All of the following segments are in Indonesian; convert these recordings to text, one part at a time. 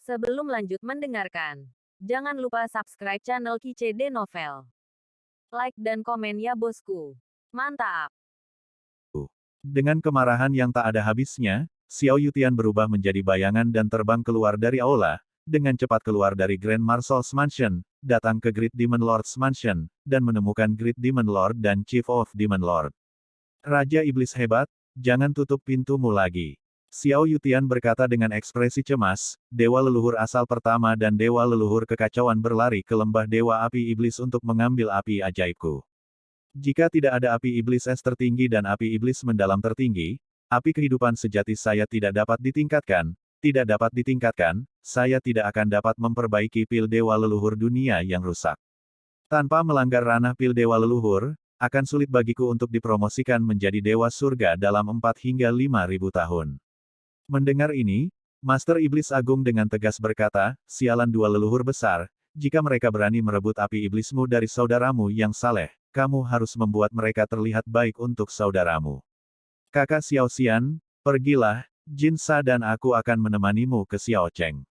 Sebelum lanjut mendengarkan, jangan lupa subscribe channel KCD Novel. Like dan komen ya bosku. Mantap! Dengan kemarahan yang tak ada habisnya, Xiao Yutian berubah menjadi bayangan dan terbang keluar dari aula, dengan cepat keluar dari Grand Marshal's Mansion, datang ke Great Demon Lord's Mansion, dan menemukan Great Demon Lord dan Chief of Demon Lord. Raja Iblis hebat, jangan tutup pintumu lagi. Xiao Yutian berkata dengan ekspresi cemas, Dewa Leluhur asal pertama dan Dewa Leluhur kekacauan berlari ke lembah Dewa Api Iblis untuk mengambil api ajaibku. Jika tidak ada api iblis es tertinggi dan api iblis mendalam tertinggi, api kehidupan sejati saya tidak dapat ditingkatkan, saya tidak akan dapat memperbaiki pil Dewa Leluhur dunia yang rusak. Tanpa melanggar ranah pil Dewa Leluhur, akan sulit bagiku untuk dipromosikan menjadi Dewa Surga dalam 4 hingga 5.000 tahun. Mendengar ini, Master Iblis Agung dengan tegas berkata, sialan dua leluhur besar, jika mereka berani merebut api iblismu dari saudaramu yang saleh, kamu harus membuat mereka terlihat baik untuk saudaramu. Kakak Xiao Xian, pergilah, Jin Sa dan aku akan menemanimu ke Xiao Cheng.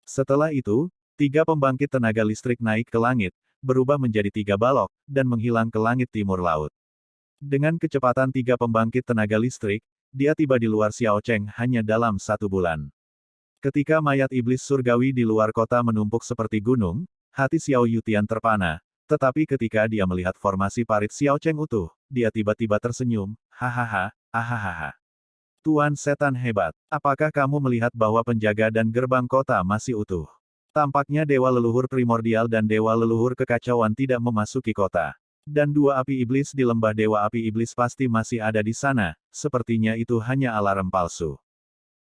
Setelah itu, 3 pembangkit tenaga listrik naik ke langit, berubah menjadi 3 balok, dan menghilang ke langit timur laut. Dengan kecepatan 3 pembangkit tenaga listrik, dia tiba di luar Xiao Cheng hanya dalam 1 bulan. Ketika mayat iblis surgawi di luar kota menumpuk seperti gunung, hati Xiao Yutian terpana. Tetapi ketika dia melihat formasi parit Xiao Cheng utuh, dia tiba-tiba tersenyum, hahaha, ahahaha. Tuan setan hebat, apakah kamu melihat bahwa penjaga dan gerbang kota masih utuh? Tampaknya Dewa Leluhur Primordial dan Dewa Leluhur Kekacauan tidak memasuki kota. Dan 2 api iblis di lembah Dewa Api Iblis pasti masih ada di sana, sepertinya itu hanya alarm palsu.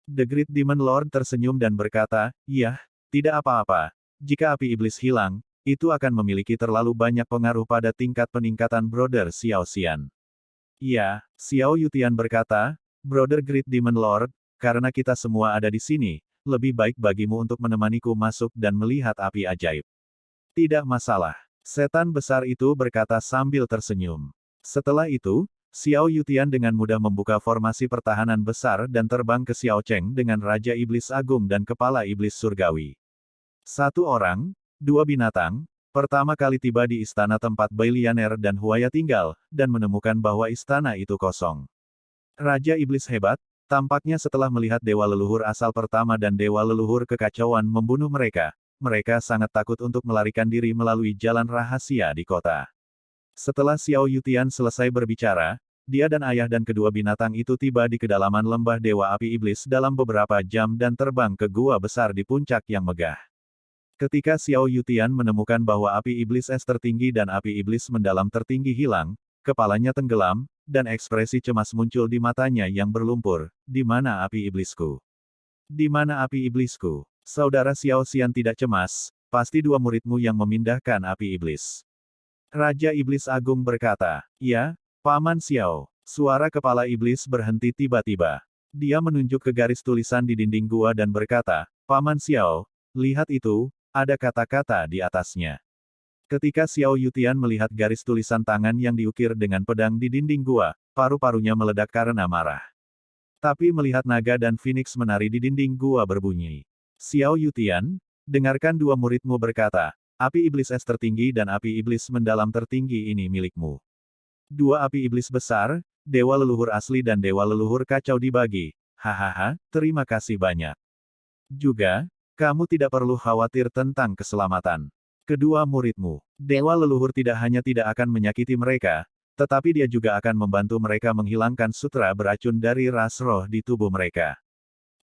The Great Demon Lord tersenyum dan berkata, "Yah, tidak apa-apa. Jika api iblis hilang, itu akan memiliki terlalu banyak pengaruh pada tingkat peningkatan Brother Xiao Xian." "Ya," Xiao Yutian berkata, "Brother Great Demon Lord, karena kita semua ada di sini, lebih baik bagimu untuk menemaniku masuk dan melihat api ajaib." "Tidak masalah," setan besar itu berkata sambil tersenyum. Setelah itu, Xiao Yutian dengan mudah membuka formasi pertahanan besar dan terbang ke Xiao Cheng dengan Raja Iblis Agung dan Kepala Iblis Surgawi. 1 orang, 2 binatang, pertama kali tiba di istana tempat Bailianer dan Huaya tinggal, dan menemukan bahwa istana itu kosong. Raja Iblis hebat, tampaknya setelah melihat Dewa Leluhur asal pertama dan Dewa Leluhur kekacauan membunuh mereka, mereka sangat takut untuk melarikan diri melalui jalan rahasia di kota. Setelah Xiao Yutian selesai berbicara, dia dan ayah dan kedua binatang itu tiba di kedalaman lembah Dewa Api Iblis dalam beberapa jam dan terbang ke gua besar di puncak yang megah. Ketika Xiao Yutian menemukan bahwa api iblis es tertinggi dan api iblis mendalam tertinggi hilang, kepalanya tenggelam, dan ekspresi cemas muncul di matanya yang berlumpur. Di mana api iblisku? Di mana api iblisku? Saudara Xiao Xian tidak cemas, pasti 2 muridmu yang memindahkan api iblis. Raja Iblis Agung berkata, "Ya, Paman Xiao." Suara kepala iblis berhenti tiba-tiba. Dia menunjuk ke garis tulisan di dinding gua dan berkata, "Paman Xiao, lihat itu. Ada kata-kata di atasnya." Ketika Xiao Yutian melihat garis tulisan tangan yang diukir dengan pedang di dinding gua, paru-parunya meledak karena marah. Tapi melihat naga dan phoenix menari di dinding gua berbunyi. "Xiao Yutian, dengarkan 2 muridmu berkata, api iblis es tertinggi dan api iblis mendalam tertinggi ini milikmu. 2 api iblis besar, Dewa Leluhur asli dan Dewa Leluhur kacau dibagi. Hahaha, terima kasih banyak. Juga, kamu tidak perlu khawatir tentang keselamatan kedua muridmu. Dewa Leluhur tidak hanya tidak akan menyakiti mereka, tetapi dia juga akan membantu mereka menghilangkan sutra beracun dari ras roh di tubuh mereka.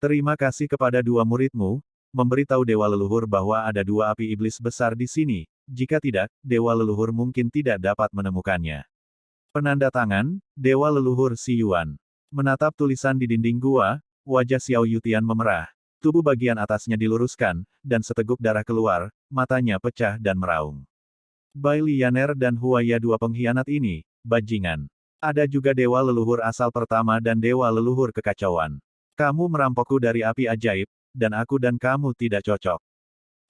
Terima kasih kepada 2 muridmu, memberitahu Dewa Leluhur bahwa ada 2 api iblis besar di sini, jika tidak, Dewa Leluhur mungkin tidak dapat menemukannya." Penanda tangan, Dewa Leluhur Si Yuan. Menatap tulisan di dinding gua, wajah Xiao Yutian memerah. Tubuh bagian atasnya diluruskan, dan seteguk darah keluar, matanya pecah dan meraung. Bailianer dan Huaya 2 pengkhianat ini, bajingan. Ada juga Dewa Leluhur asal pertama dan Dewa Leluhur kekacauan. Kamu merampokku dari api ajaib, dan aku dan kamu tidak cocok.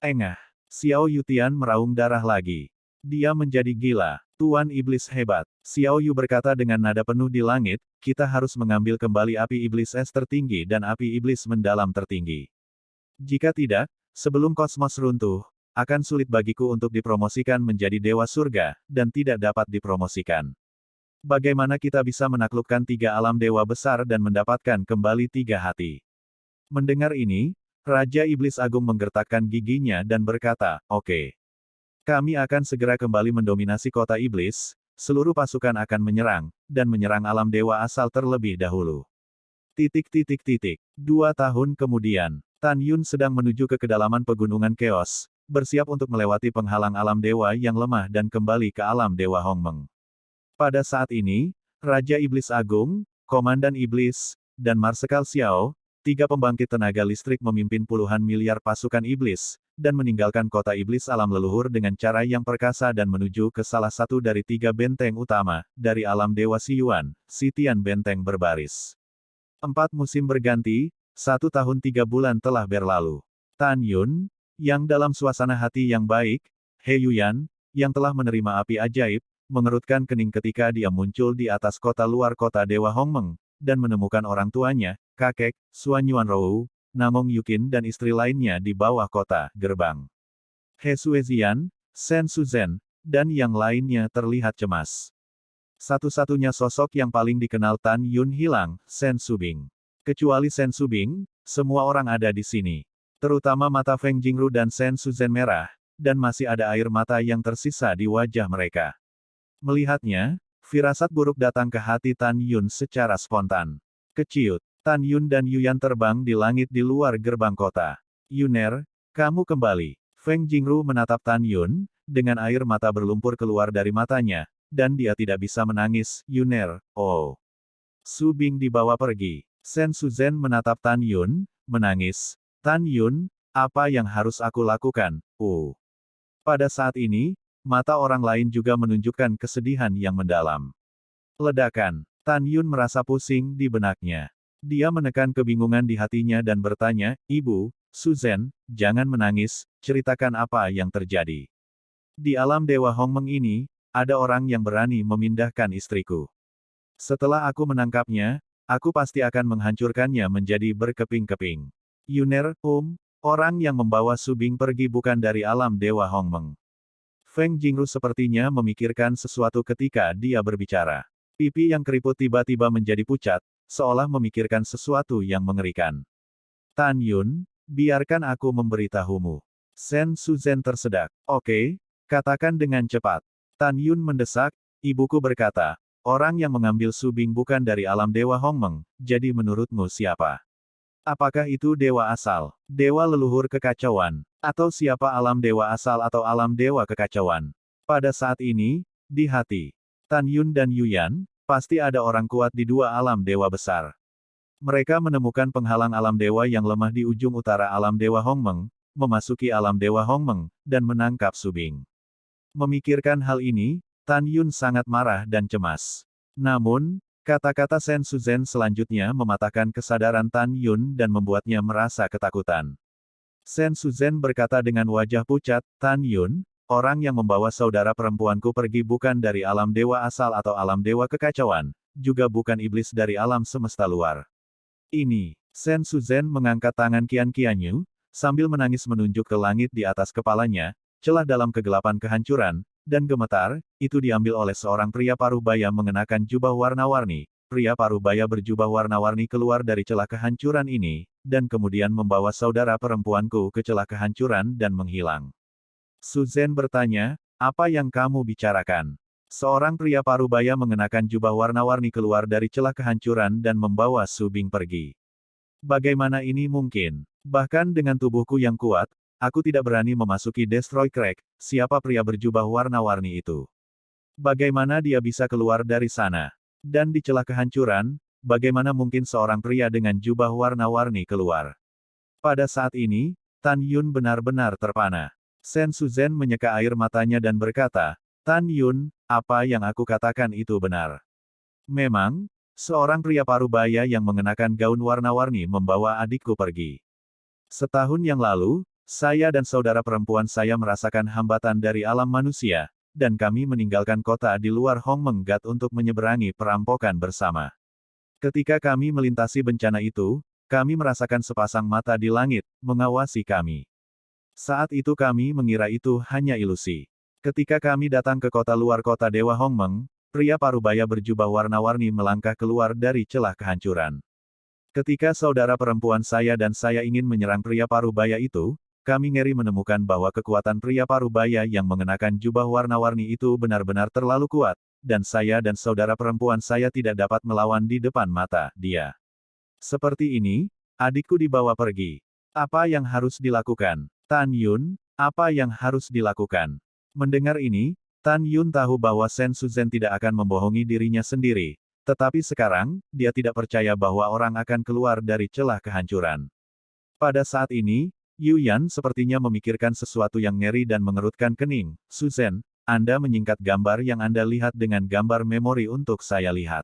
Engah. Xiao Yutian meraung darah lagi. Dia menjadi gila. Tuan Iblis hebat. Xiao Yu berkata dengan nada penuh di langit, kita harus mengambil kembali api iblis es tertinggi dan api iblis mendalam tertinggi. Jika tidak, sebelum kosmos runtuh, akan sulit bagiku untuk dipromosikan menjadi dewa surga, dan tidak dapat dipromosikan. Bagaimana kita bisa menaklukkan 3 alam dewa besar dan mendapatkan kembali 3 hati? Mendengar ini, Raja Iblis Agung menggertakkan giginya dan berkata, "Oke. Kami akan segera kembali mendominasi kota iblis, seluruh pasukan akan menyerang, dan menyerang alam dewa asal terlebih dahulu." 2 tahun kemudian, Tan Yun sedang menuju ke kedalaman pegunungan Chaos, bersiap untuk melewati penghalang alam dewa yang lemah dan kembali ke alam dewa Hongmeng. Pada saat ini, Raja Iblis Agung, Komandan Iblis, dan Marsekal Xiao, 3 pembangkit tenaga listrik memimpin puluhan miliar pasukan iblis, dan meninggalkan kota iblis alam leluhur dengan cara yang perkasa dan menuju ke salah satu dari 3 benteng utama, dari alam dewa Siyuan, Sitian benteng berbaris. 4 musim berganti, 1 tahun 3 bulan telah berlalu. Tan Yun, yang dalam suasana hati yang baik, He Yuyan, yang telah menerima api ajaib, mengerutkan kening ketika dia muncul di atas kota luar kota Dewa Hongmeng, dan menemukan orang tuanya, kakek, Suan Yuanrou, Namong Yukin dan istri lainnya di bawah kota gerbang. He Suezian, Sen Suzhen, dan yang lainnya terlihat cemas. Satu-satunya sosok yang paling dikenal Tan Yun hilang, Sen Subing. Kecuali Sen Subing, semua orang ada di sini. Terutama mata Feng Jingru dan Sen Suzhen merah, dan masih ada air mata yang tersisa di wajah mereka. Melihatnya, firasat buruk datang ke hati Tan Yun secara spontan. Keciut, Tan Yun dan Yuyan terbang di langit di luar gerbang kota. "Yuner, kamu kembali." Feng Jingru menatap Tan Yun, dengan air mata berlumpur keluar dari matanya, dan dia tidak bisa menangis. "Yuner, oh." Su Bing dibawa pergi. Sen Suzhen menatap Tan Yun, menangis. "Tan Yun, apa yang harus aku lakukan?" Pada saat ini, mata orang lain juga menunjukkan kesedihan yang mendalam. Ledakan. Tan Yun merasa pusing di benaknya. Dia menekan kebingungan di hatinya dan bertanya, "Ibu, Suzhen, jangan menangis, ceritakan apa yang terjadi." "Di alam Dewa Hongmeng ini, ada orang yang berani memindahkan istriku. Setelah aku menangkapnya, aku pasti akan menghancurkannya menjadi berkeping-keping." "Yuner, orang yang membawa Su Bing pergi bukan dari alam Dewa Hongmeng." Feng Jingru sepertinya memikirkan sesuatu ketika dia berbicara. Pipi yang keriput tiba-tiba menjadi pucat, seolah memikirkan sesuatu yang mengerikan. "Tan Yun, biarkan aku memberitahumu." Sen Suzhen tersedak. "Oke, katakan dengan cepat." Tan Yun mendesak, "Ibuku berkata, orang yang mengambil Su Bing bukan dari alam Dewa Hongmeng, jadi menurutmu siapa? Apakah itu dewa asal, dewa leluhur kekacauan, atau siapa alam dewa asal atau alam dewa kekacauan?" Pada saat ini, di hati Tan Yun dan Yuyan, pasti ada orang kuat di 2 alam dewa besar. Mereka menemukan penghalang alam dewa yang lemah di ujung utara alam dewa Hongmeng, memasuki alam dewa Hongmeng, dan menangkap Su Bing. Memikirkan hal ini, Tan Yun sangat marah dan cemas. Namun, kata-kata Sen Suzhen selanjutnya mematahkan kesadaran Tan Yun dan membuatnya merasa ketakutan. Sen Suzhen berkata dengan wajah pucat, "Tan Yun, orang yang membawa saudara perempuanku pergi bukan dari alam dewa asal atau alam dewa kekacauan, juga bukan iblis dari alam semesta luar. Ini." Sen Suzhen mengangkat tangan Qian Qianyu, sambil menangis menunjuk ke langit di atas kepalanya, celah dalam kegelapan kehancuran, dan gemetar, itu diambil oleh seorang pria paruh baya mengenakan jubah warna-warni. Pria paruh baya berjubah warna-warni keluar dari celah kehancuran ini, dan kemudian membawa saudara perempuanku ke celah kehancuran dan menghilang. Suzhen bertanya, "Apa yang kamu bicarakan?" Seorang pria parubaya mengenakan jubah warna-warni keluar dari celah kehancuran dan membawa Su Bing pergi. "Bagaimana ini mungkin? Bahkan dengan tubuhku yang kuat, aku tidak berani memasuki Destroy Crack. Siapa pria berjubah warna-warni itu? Bagaimana dia bisa keluar dari sana? Dan di celah kehancuran, bagaimana mungkin seorang pria dengan jubah warna-warni keluar?" Pada saat ini, Tan Yun benar-benar terpana. Sen Suzhen menyeka air matanya dan berkata, "Tan Yun, apa yang aku katakan itu benar. Memang, seorang pria parubaya yang mengenakan gaun warna-warni membawa adikku pergi. Setahun yang lalu, saya dan saudara perempuan saya merasakan hambatan dari alam manusia, dan kami meninggalkan kota di luar Hongmeng Gat untuk menyeberangi perampokan bersama. Ketika kami melintasi bencana itu, kami merasakan sepasang mata di langit, mengawasi kami. Saat itu kami mengira itu hanya ilusi. Ketika kami datang ke kota luar kota Dewa Hongmeng, pria parubaya berjubah warna-warni melangkah keluar dari celah kehancuran. Ketika saudara perempuan saya dan saya ingin menyerang pria parubaya itu, kami ngeri menemukan bahwa kekuatan pria parubaya yang mengenakan jubah warna-warni itu benar-benar terlalu kuat, dan saya dan saudara perempuan saya tidak dapat melawan di depan mata dia. Seperti ini, adikku dibawa pergi. Apa yang harus dilakukan? Tan Yun, apa yang harus dilakukan? Mendengar ini, Tan Yun tahu bahwa Sen Suzhen tidak akan membohongi dirinya sendiri. Tetapi sekarang, dia tidak percaya bahwa orang akan keluar dari celah kehancuran. Pada saat ini, Yu Yan sepertinya memikirkan sesuatu yang ngeri dan mengerutkan kening. Suzhen, Anda menyingkat gambar yang Anda lihat dengan gambar memori untuk saya lihat.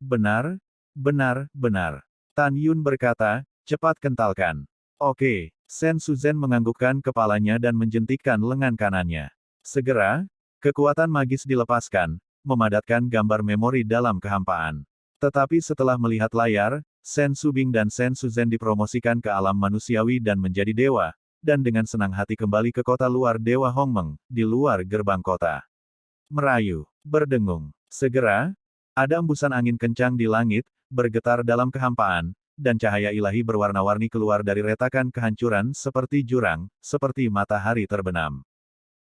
Benar, benar, benar. Tan Yun berkata, cepat kentalkan. Oke, Sen Suzhen menganggukkan kepalanya dan menjentikkan lengan kanannya. Segera, kekuatan magis dilepaskan, memadatkan gambar memori dalam kehampaan. Tetapi setelah melihat layar, Sen Subing dan Sen Suzhen dipromosikan ke alam manusiawi dan menjadi dewa, dan dengan senang hati kembali ke kota luar Dewa Hongmeng, di luar gerbang kota. Merayu, berdengung. Segera, ada embusan angin kencang di langit, bergetar dalam kehampaan, dan cahaya ilahi berwarna-warni keluar dari retakan kehancuran seperti jurang, seperti matahari terbenam.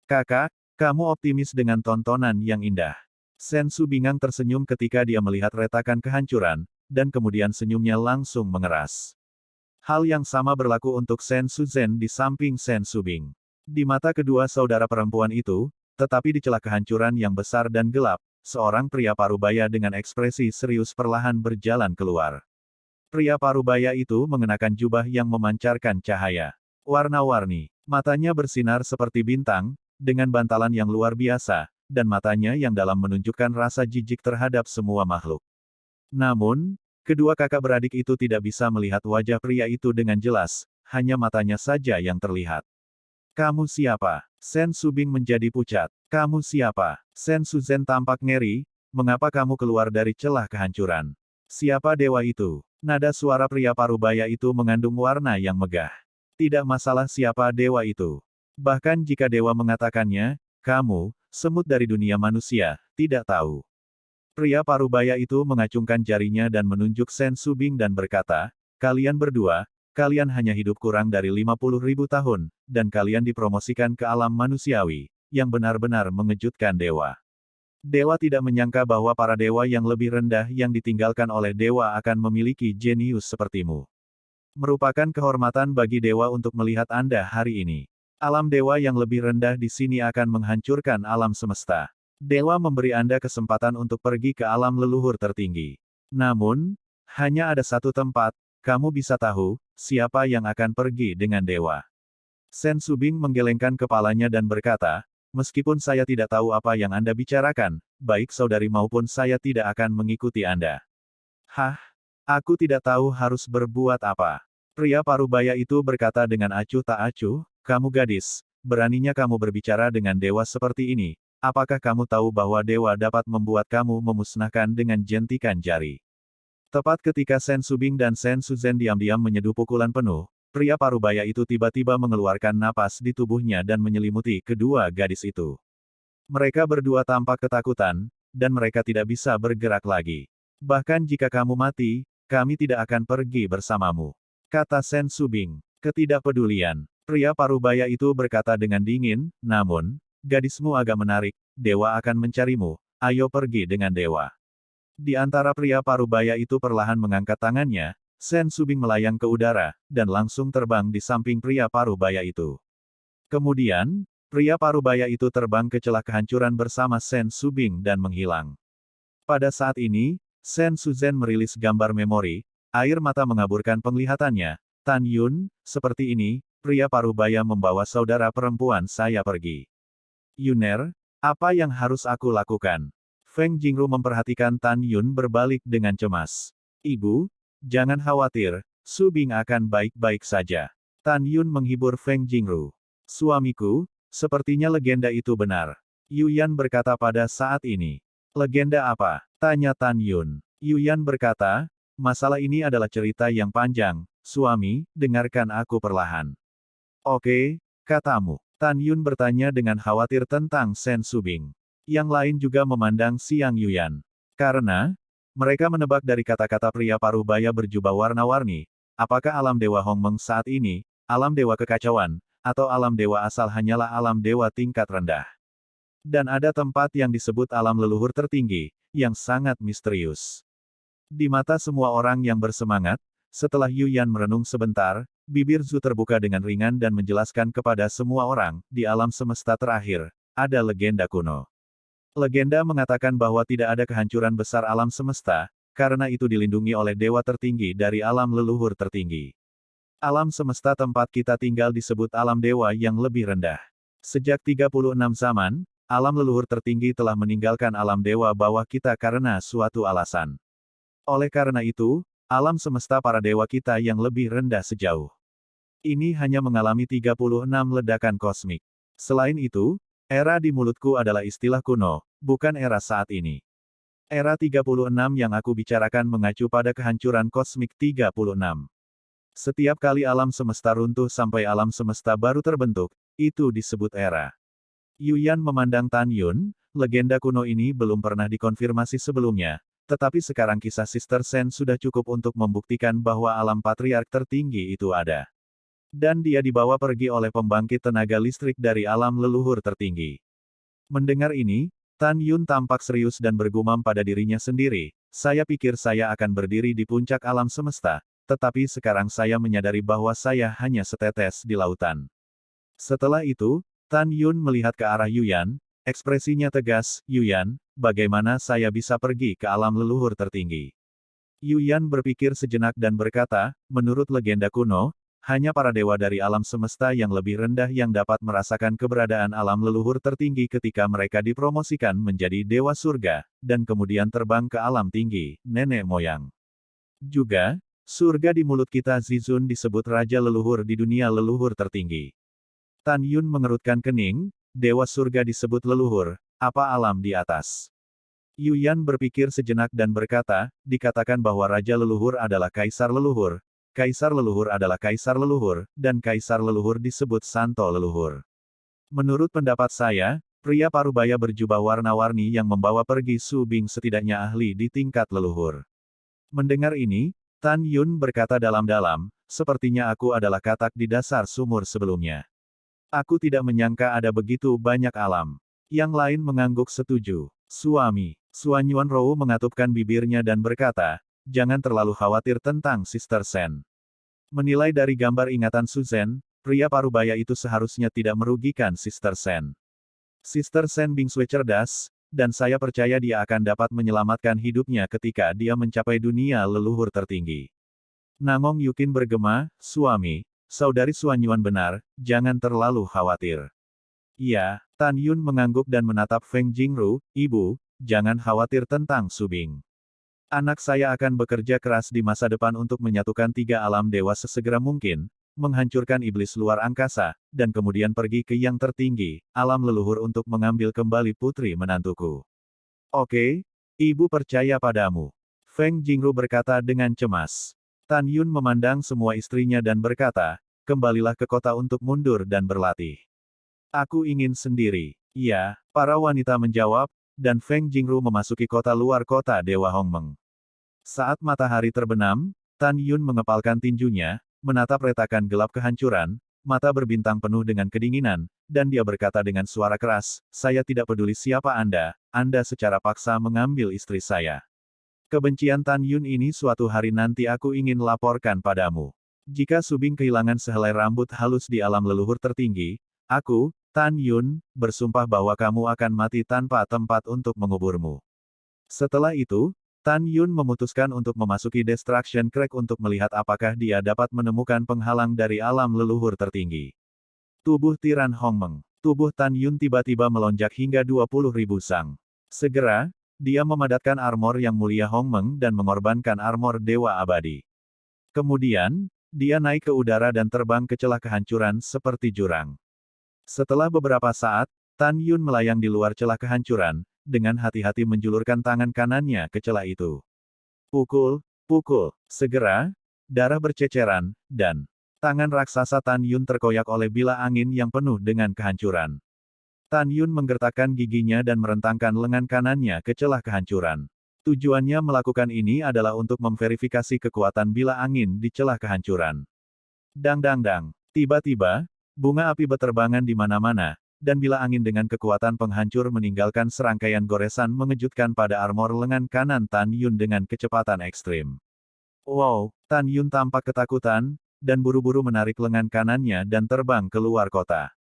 Kakak, kamu optimis dengan tontonan yang indah. Sen Subingang tersenyum ketika dia melihat retakan kehancuran, dan kemudian senyumnya langsung mengeras. Hal yang sama berlaku untuk Sen Suzhen di samping Sen Subing. Di mata kedua saudara perempuan itu, tetapi di celah kehancuran yang besar dan gelap, seorang pria parubaya dengan ekspresi serius perlahan berjalan keluar. Pria parubaya itu mengenakan jubah yang memancarkan cahaya warna-warni. Matanya bersinar seperti bintang, dengan bantalan yang luar biasa, dan matanya yang dalam menunjukkan rasa jijik terhadap semua makhluk. Namun, kedua kakak beradik itu tidak bisa melihat wajah pria itu dengan jelas, hanya matanya saja yang terlihat. Kamu siapa? Sen Subing menjadi pucat. Kamu siapa? Sen Suzhen tampak ngeri, mengapa kamu keluar dari celah kehancuran? Siapa dewa itu? Nada suara pria parubaya itu mengandung warna yang megah. Tidak masalah siapa dewa itu. Bahkan jika dewa mengatakannya, kamu, semut dari dunia manusia, tidak tahu. Pria parubaya itu mengacungkan jarinya dan menunjuk Sen Subing dan berkata, kalian berdua, kalian hanya hidup kurang dari 50.000 tahun, dan kalian dipromosikan ke alam manusiawi, yang benar-benar mengejutkan dewa. Dewa tidak menyangka bahwa para dewa yang lebih rendah yang ditinggalkan oleh dewa akan memiliki jenius sepertimu. Merupakan kehormatan bagi dewa untuk melihat Anda hari ini. Alam dewa yang lebih rendah di sini akan menghancurkan alam semesta. Dewa memberi Anda kesempatan untuk pergi ke alam leluhur tertinggi. Namun, hanya ada satu tempat, kamu bisa tahu, siapa yang akan pergi dengan dewa. Sen Subing menggelengkan kepalanya dan berkata, meskipun saya tidak tahu apa yang Anda bicarakan, baik saudari maupun saya tidak akan mengikuti Anda. Hah? Aku tidak tahu harus berbuat apa. Pria parubaya itu berkata dengan acuh tak acuh, kamu gadis, beraninya kamu berbicara dengan dewa seperti ini, apakah kamu tahu bahwa dewa dapat membuat kamu memusnahkan dengan jentikan jari? Tepat ketika Sen Subing dan Sen Suzhen diam-diam menyeduh pukulan penuh, pria parubaya itu tiba-tiba mengeluarkan napas di tubuhnya dan menyelimuti kedua gadis itu. Mereka berdua tampak ketakutan, dan mereka tidak bisa bergerak lagi. Bahkan jika kamu mati, kami tidak akan pergi bersamamu. Kata Sen Subing. Ketidakpedulian. Pria parubaya itu berkata dengan dingin, namun, gadismu agak menarik, dewa akan mencarimu, ayo pergi dengan dewa. Di antara pria parubaya itu perlahan mengangkat tangannya, Sen Subing melayang ke udara, dan langsung terbang di samping pria parubaya itu. Kemudian, pria parubaya itu terbang ke celah kehancuran bersama Sen Subing dan menghilang. Pada saat ini, Sen Suzhen merilis gambar memori, air mata mengaburkan penglihatannya. Tan Yun, seperti ini, pria parubaya membawa saudara perempuan saya pergi. Yuner, apa yang harus aku lakukan? Feng Jingru memperhatikan Tan Yun berbalik dengan cemas. Ibu, jangan khawatir, Subing akan baik-baik saja. Tan Yun menghibur Feng Jingru. Suamiku, sepertinya legenda itu benar. Yu Yan berkata pada saat ini. Legenda apa? Tanya Tan Yun. Yu Yan berkata, masalah ini adalah cerita yang panjang, suami, dengarkan aku perlahan. Oke, katamu? Tan Yun bertanya dengan khawatir tentang Sen Subing. Yang lain juga memandang Xiang Yuyan. Karena, mereka menebak dari kata-kata pria paruh baya berjubah warna-warni, apakah alam dewa Hongmeng saat ini, alam dewa kekacauan, atau alam dewa asal hanyalah alam dewa tingkat rendah. Dan ada tempat yang disebut alam leluhur tertinggi, yang sangat misterius. Di mata semua orang yang bersemangat, setelah Yuyan merenung sebentar, bibir Zhu terbuka dengan ringan dan menjelaskan kepada semua orang, di alam semesta terakhir, ada legenda kuno. Legenda mengatakan bahwa tidak ada kehancuran besar alam semesta, karena itu dilindungi oleh dewa tertinggi dari alam leluhur tertinggi. Alam semesta tempat kita tinggal disebut alam dewa yang lebih rendah. Sejak 36 zaman, alam leluhur tertinggi telah meninggalkan alam dewa bawah kita karena suatu alasan. Oleh karena itu, alam semesta para dewa kita yang lebih rendah sejauh ini hanya mengalami 36 ledakan kosmik. Selain itu, era di mulutku adalah istilah kuno, bukan era saat ini. Era 36 yang aku bicarakan mengacu pada kehancuran kosmik 36. Setiap kali alam semesta runtuh sampai alam semesta baru terbentuk, itu disebut era. Yuyan memandang Tan Yun, legenda kuno ini belum pernah dikonfirmasi sebelumnya, tetapi sekarang kisah Sister Sen sudah cukup untuk membuktikan bahwa alam patriark tertinggi itu ada. Dan dia dibawa pergi oleh pembangkit tenaga listrik dari alam leluhur tertinggi. Mendengar ini, Tan Yun tampak serius dan bergumam pada dirinya sendiri, saya pikir saya akan berdiri di puncak alam semesta, tetapi sekarang saya menyadari bahwa saya hanya setetes di lautan. Setelah itu, Tan Yun melihat ke arah Yuyan, ekspresinya tegas, Yuyan, bagaimana saya bisa pergi ke alam leluhur tertinggi? Yuyan berpikir sejenak dan berkata, menurut legenda kuno, hanya para dewa dari alam semesta yang lebih rendah yang dapat merasakan keberadaan alam leluhur tertinggi ketika mereka dipromosikan menjadi dewa surga, dan kemudian terbang ke alam tinggi, nenek moyang. Juga, surga di mulut kita Zizun disebut raja leluhur di dunia leluhur tertinggi. Tan Yun mengerutkan kening, dewa surga disebut leluhur, apa alam di atas? Yuyan berpikir sejenak dan berkata, dikatakan bahwa raja leluhur adalah kaisar leluhur adalah kaisar leluhur, dan kaisar leluhur disebut santo leluhur. Menurut pendapat saya, pria parubaya berjubah warna-warni yang membawa pergi Su Bing setidaknya ahli di tingkat leluhur. Mendengar ini, Tan Yun berkata dalam-dalam, sepertinya aku adalah katak di dasar sumur sebelumnya. Aku tidak menyangka ada begitu banyak alam. Yang lain mengangguk setuju. Suami, Suan Yuan Rou mengatupkan bibirnya dan berkata, jangan terlalu khawatir tentang Sister Sen. Menilai dari gambar ingatan Suzhen, pria parubaya itu seharusnya tidak merugikan Sister Sen. Sister Sen bingsue cerdas, dan saya percaya dia akan dapat menyelamatkan hidupnya ketika dia mencapai dunia leluhur tertinggi. Nangong Yukin bergema, suami, saudari Suan Yuan benar, jangan terlalu khawatir. Iya, Tan Yun mengangguk dan menatap Feng Jingru, ibu, jangan khawatir tentang Su Bing. Anak saya akan bekerja keras di masa depan untuk menyatukan tiga alam dewa sesegera mungkin, menghancurkan iblis luar angkasa, dan kemudian pergi ke yang tertinggi, alam leluhur untuk mengambil kembali putri menantuku. Oke, ibu percaya padamu. Feng Jingru berkata dengan cemas. Tan Yun memandang semua istrinya dan berkata, kembalilah ke kota untuk mundur dan berlatih. Aku ingin sendiri. Iya, para wanita menjawab, dan Feng Jingru memasuki kota luar kota Dewa Hongmeng. Saat matahari terbenam, Tan Yun mengepalkan tinjunya, menatap retakan gelap kehancuran, mata berbintang penuh dengan kedinginan, dan dia berkata dengan suara keras, saya tidak peduli siapa Anda secara paksa mengambil istri saya. Kebencian Tan Yun ini suatu hari nanti aku ingin laporkan padamu. Jika Su Bing kehilangan sehelai rambut halus di alam leluhur tertinggi, aku, Tan Yun, bersumpah bahwa kamu akan mati tanpa tempat untuk menguburmu. Setelah itu, Tan Yun memutuskan untuk memasuki Destruction Crack untuk melihat apakah dia dapat menemukan penghalang dari alam leluhur tertinggi. Tubuh tiran Hongmeng. Tubuh Tan Yun tiba-tiba melonjak hingga 20.000 sang. Segera, dia memadatkan armor yang mulia Hongmeng dan mengorbankan armor Dewa Abadi. Kemudian, dia naik ke udara dan terbang ke celah kehancuran seperti jurang. Setelah beberapa saat, Tan Yun melayang di luar celah kehancuran, dengan hati-hati menjulurkan tangan kanannya ke celah itu. Pukul, pukul, segera, darah berceceran, dan Tangan raksasa Tan Yun terkoyak oleh bila angin yang penuh dengan kehancuran. Tan Yun menggertakkan giginya dan merentangkan lengan kanannya ke celah kehancuran. Tujuannya melakukan ini adalah untuk memverifikasi kekuatan bila angin di celah kehancuran. Dang dang dang. Tiba-tiba, bunga api berterbangan di mana-mana, dan bila angin dengan kekuatan penghancur meninggalkan serangkaian goresan mengejutkan pada armor lengan kanan Tan Yun dengan kecepatan ekstrim. Wow, Tan Yun tampak ketakutan, dan buru-buru menarik lengan kanannya dan terbang keluar kota.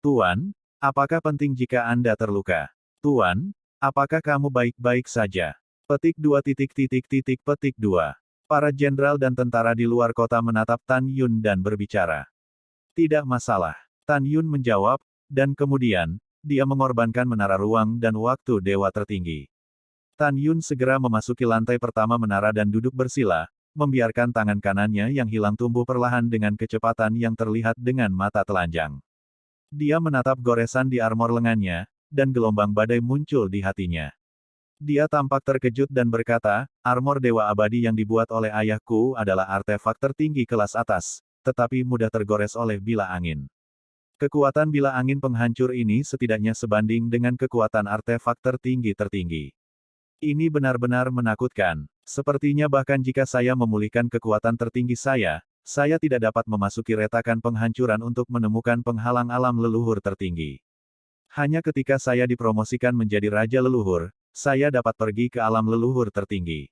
Tuan, apakah penting jika Anda terluka? Tuan, apakah kamu baik-baik saja? Petik 2 petik 2. Para jenderal dan tentara di luar kota menatap Tan Yun dan berbicara. Tidak masalah. Tan Yun menjawab, dan kemudian, dia mengorbankan menara ruang dan waktu dewa tertinggi. Tan Yun segera memasuki lantai pertama menara dan duduk bersila, membiarkan tangan kanannya yang hilang tumbuh perlahan dengan kecepatan yang terlihat dengan mata telanjang. Dia menatap goresan di armor lengannya, dan gelombang badai muncul di hatinya. Dia tampak terkejut dan berkata, armor dewa abadi yang dibuat oleh ayahku adalah artefak tertinggi kelas atas, tetapi mudah tergores oleh bila angin. Kekuatan bila angin penghancur ini setidaknya sebanding dengan kekuatan artefak tertinggi. Ini benar-benar menakutkan. Sepertinya bahkan jika saya memulihkan kekuatan tertinggi saya tidak dapat memasuki retakan penghancuran untuk menemukan penghalang alam leluhur tertinggi. Hanya ketika saya dipromosikan menjadi Raja Leluhur, saya dapat pergi ke alam leluhur tertinggi.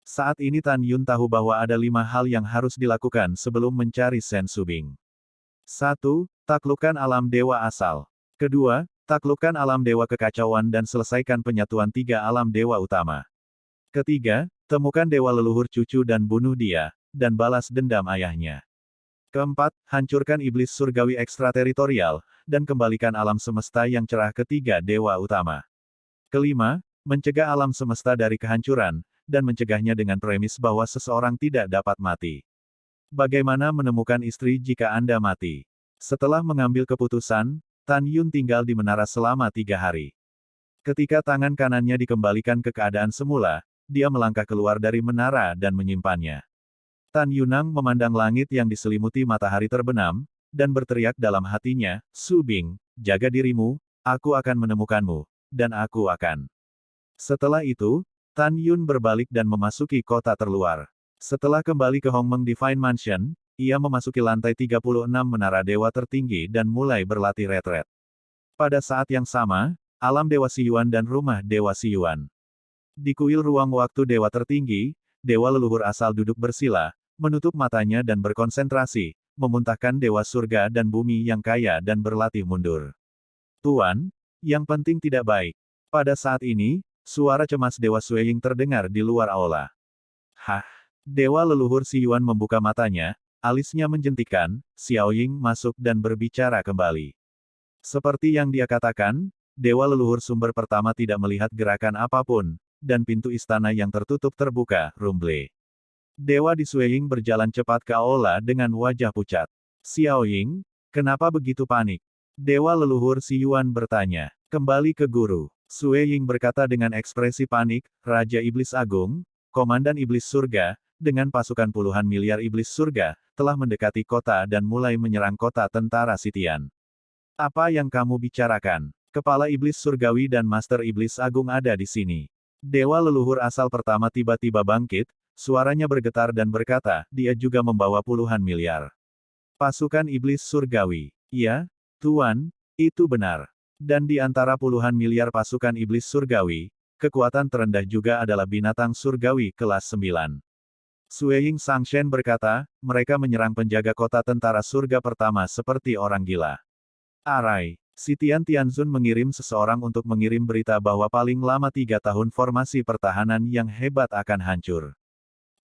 Saat ini Tan Yun tahu bahwa ada 5 hal yang harus dilakukan sebelum mencari Sen Subing. 1. Taklukkan alam dewa asal. Kedua, taklukkan alam dewa kekacauan dan selesaikan penyatuan 3 alam dewa utama. Ketiga, temukan dewa leluhur cucu dan bunuh dia, dan balas dendam ayahnya. Keempat, hancurkan iblis surgawi ekstrateritorial, dan kembalikan alam semesta yang cerah ke 3 dewa utama. Kelima, mencegah alam semesta dari kehancuran, dan mencegahnya dengan premis bahwa seseorang tidak dapat mati. Bagaimana menemukan istri jika Anda mati? Setelah mengambil keputusan, Tan Yun tinggal di menara selama 3 hari. Ketika tangan kanannya dikembalikan ke keadaan semula, dia melangkah keluar dari menara dan menyimpannya. Tan Yunang memandang langit yang diselimuti matahari terbenam, dan berteriak dalam hatinya, Subing, jaga dirimu, aku akan menemukanmu, dan aku akan. Setelah itu, Tan Yun berbalik dan memasuki kota terluar. Setelah kembali ke Hongmeng Divine Mansion, ia memasuki lantai 36 menara dewa tertinggi dan mulai berlatih retret. Pada saat yang sama, alam Dewa Siyuan dan rumah Dewa Siyuan. Di kuil ruang waktu dewa tertinggi, dewa leluhur asal duduk bersila, menutup matanya dan berkonsentrasi, memuntahkan dewa surga dan bumi yang kaya dan berlatih mundur. Tuan, yang penting tidak baik. Pada saat ini, suara cemas Dewa Sueying terdengar di luar aula. Hah? Dewa leluhur Siyuan membuka matanya, alisnya menjentikan, Xiaoying masuk dan berbicara kembali. Seperti yang dia katakan, dewa leluhur sumber pertama tidak melihat gerakan apapun, dan pintu istana yang tertutup terbuka, rumble. Dewa di Sueying berjalan cepat ke aula dengan wajah pucat. Xiaoying, kenapa begitu panik? Dewa leluhur Siyuan bertanya. Kembali ke guru. Sueying berkata dengan ekspresi panik, Raja Iblis Agung, Komandan Iblis Surga, dengan pasukan puluhan miliar iblis surga, telah mendekati kota dan mulai menyerang kota tentara Sitian. Apa yang kamu bicarakan? Kepala Iblis Surgawi dan Master Iblis Agung ada di sini. Dewa leluhur asal pertama tiba-tiba bangkit, suaranya bergetar dan berkata, dia juga membawa puluhan miliar. Pasukan Iblis Surgawi. Ya, Tuan, itu benar. Dan di antara puluhan miliar pasukan Iblis Surgawi, kekuatan terendah juga adalah binatang surgawi kelas 9. Sueying Sangshen berkata, mereka menyerang penjaga kota tentara surga pertama seperti orang gila. Arai. Sitian Tianzun mengirim seseorang untuk mengirim berita bahwa paling lama 3 tahun formasi pertahanan yang hebat akan hancur.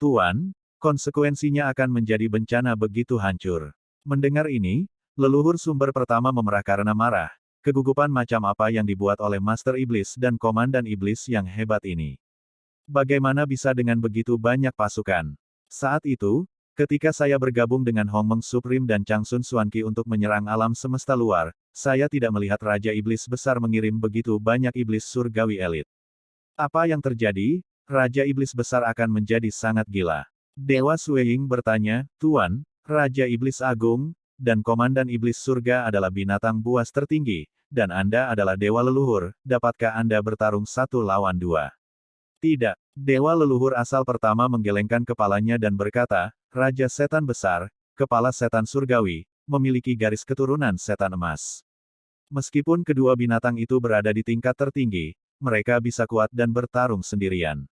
Tuan, konsekuensinya akan menjadi bencana begitu hancur. Mendengar ini, leluhur sumber pertama memerah karena marah, kegugupan macam apa yang dibuat oleh Master Iblis dan Komandan Iblis yang hebat ini. Bagaimana bisa dengan begitu banyak pasukan? Saat itu, ketika saya bergabung dengan Hongmeng Supreme dan Changsun Xuanqi untuk menyerang alam semesta luar, saya tidak melihat Raja Iblis Besar mengirim begitu banyak iblis surgawi elit. Apa yang terjadi? Raja Iblis Besar akan menjadi sangat gila. Dewa Sueying bertanya, Tuan, Raja Iblis Agung, dan Komandan Iblis Surga adalah binatang buas tertinggi, dan Anda adalah dewa leluhur, dapatkah Anda bertarung 1 lawan 2? Tidak. Dewa leluhur asal pertama menggelengkan kepalanya dan berkata, Raja Setan Besar, Kepala Setan Surgawi, memiliki garis keturunan setan emas. Meskipun kedua binatang itu berada di tingkat tertinggi, mereka bisa kuat dan bertarung sendirian.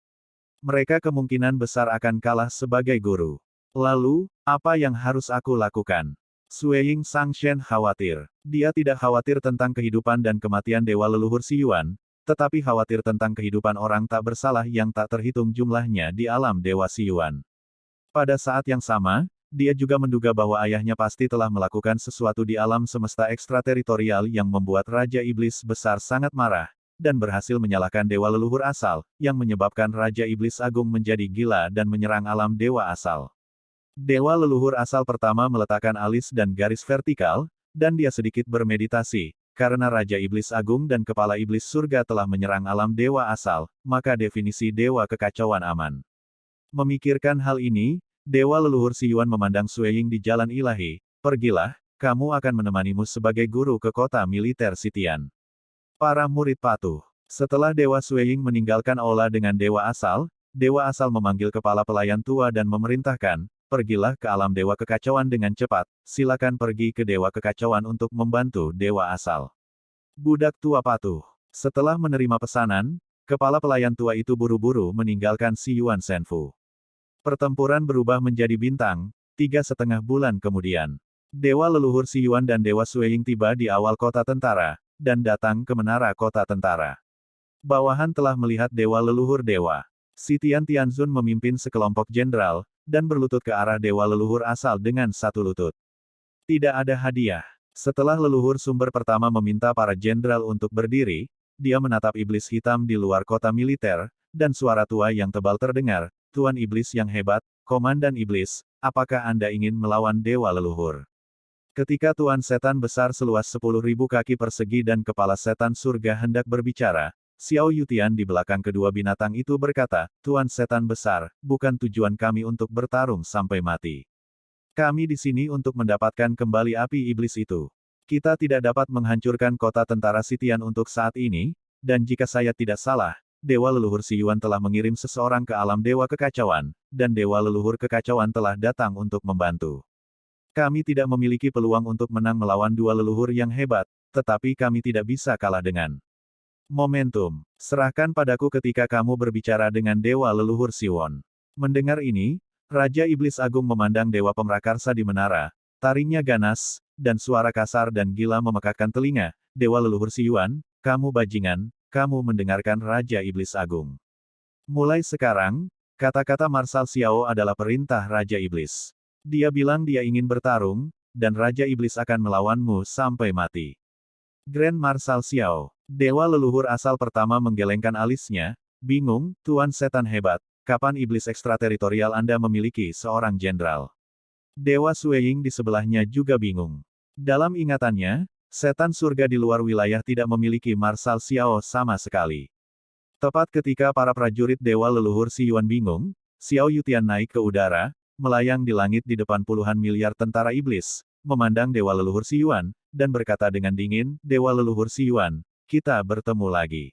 Mereka kemungkinan besar akan kalah sebagai guru. Lalu, apa yang harus aku lakukan? Sueying Sangshen khawatir. Dia tidak khawatir tentang kehidupan dan kematian dewa leluhur Si Yuan, tetapi khawatir tentang kehidupan orang tak bersalah yang tak terhitung jumlahnya di alam dewa Si Yuan. Pada saat yang sama, dia juga menduga bahwa ayahnya pasti telah melakukan sesuatu di alam semesta ekstrateritorial yang membuat Raja Iblis Besar sangat marah, dan berhasil menyalahkan dewa leluhur asal, yang menyebabkan Raja Iblis Agung menjadi gila dan menyerang alam dewa asal. Dewa leluhur asal pertama meletakkan alis dan garis vertikal, dan dia sedikit bermeditasi. Karena Raja Iblis Agung dan Kepala Iblis Surga telah menyerang alam dewa asal, maka definisi dewa kekacauan aman. Memikirkan hal ini, dewa leluhur Si Yuan memandang Sueying di jalan ilahi, pergilah, kamu akan menemanimu sebagai guru ke kota militer Sitian. Para murid patuh. Setelah dewa Sueying meninggalkan aula dengan dewa asal memanggil kepala pelayan tua dan memerintahkan, pergilah ke alam dewa kekacauan dengan cepat, silakan pergi ke dewa kekacauan untuk membantu dewa asal. Budak tua patuh. Setelah menerima pesanan, kepala pelayan tua itu buru-buru meninggalkan Si Yuan Senfu. Pertempuran berubah menjadi bintang, 3,5 bulan kemudian. Dewa leluhur Si Yuan dan dewa Sueying tiba di awal kota tentara, dan datang ke menara kota tentara. Bawahan telah melihat dewa leluhur dewa. Sitian Tianzun memimpin sekelompok jenderal, dan berlutut ke arah dewa leluhur asal dengan satu lutut. Tidak ada hadiah. Setelah leluhur sumber pertama meminta para jenderal untuk berdiri, dia menatap iblis hitam di luar kota militer, dan suara tua yang tebal terdengar, Tuan Iblis yang hebat, Komandan Iblis, apakah Anda ingin melawan dewa leluhur? Ketika Tuan Setan Besar seluas 10.000 kaki persegi dan Kepala Setan Surga hendak berbicara, Xiao Yutian di belakang kedua binatang itu berkata, Tuan Setan Besar, bukan tujuan kami untuk bertarung sampai mati. Kami di sini untuk mendapatkan kembali api iblis itu. Kita tidak dapat menghancurkan kota tentara Sitian untuk saat ini, dan jika saya tidak salah, Dewa Leluhur Si Yuan telah mengirim seseorang ke alam Dewa Kekacauan, dan Dewa Leluhur Kekacauan telah datang untuk membantu. Kami tidak memiliki peluang untuk menang melawan dua leluhur yang hebat, tetapi kami tidak bisa kalah dengan momentum. Serahkan padaku ketika kamu berbicara dengan Dewa Leluhur Siwon. Mendengar ini, Raja Iblis Agung memandang Dewa Pemrakarsa di menara, taringnya ganas, dan suara kasar dan gila memekakkan telinga. Dewa Leluhur Si Yuan, kamu bajingan, kamu mendengarkan Raja Iblis Agung. Mulai sekarang, kata-kata Marsal Xiao adalah perintah Raja Iblis. Dia bilang dia ingin bertarung, dan Raja Iblis akan melawanmu sampai mati. Grand Marsal Xiao, Dewa Leluhur asal pertama menggelengkan alisnya, bingung, Tuan Setan hebat, kapan iblis ekstrateritorial Anda memiliki seorang jenderal? Dewa Sueying di sebelahnya juga bingung. Dalam ingatannya, setan surga di luar wilayah tidak memiliki Marsal Xiao sama sekali. Tepat ketika para prajurit Dewa Leluhur Si Yuan bingung, Xiao Yutian naik ke udara, melayang di langit di depan puluhan miliar tentara iblis, memandang Dewa Leluhur Si Yuan, dan berkata dengan dingin, Dewa Leluhur Si Yuan, kita bertemu lagi.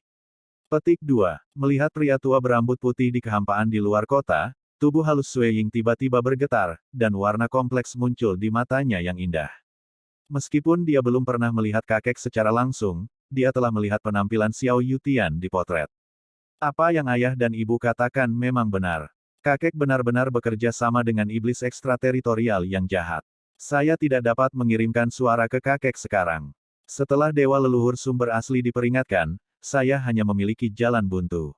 Petik 2. Melihat pria tua berambut putih di kehampaan di luar kota, tubuh halus Sueying tiba-tiba bergetar, dan warna kompleks muncul di matanya yang indah. Meskipun dia belum pernah melihat kakek secara langsung, dia telah melihat penampilan Xiao Yutian di potret. Apa yang ayah dan ibu katakan memang benar. Kakek benar-benar bekerja sama dengan iblis ekstrateritorial yang jahat. Saya tidak dapat mengirimkan suara ke kakek sekarang. Setelah Dewa Leluhur sumber asli diperingatkan, saya hanya memiliki jalan buntu.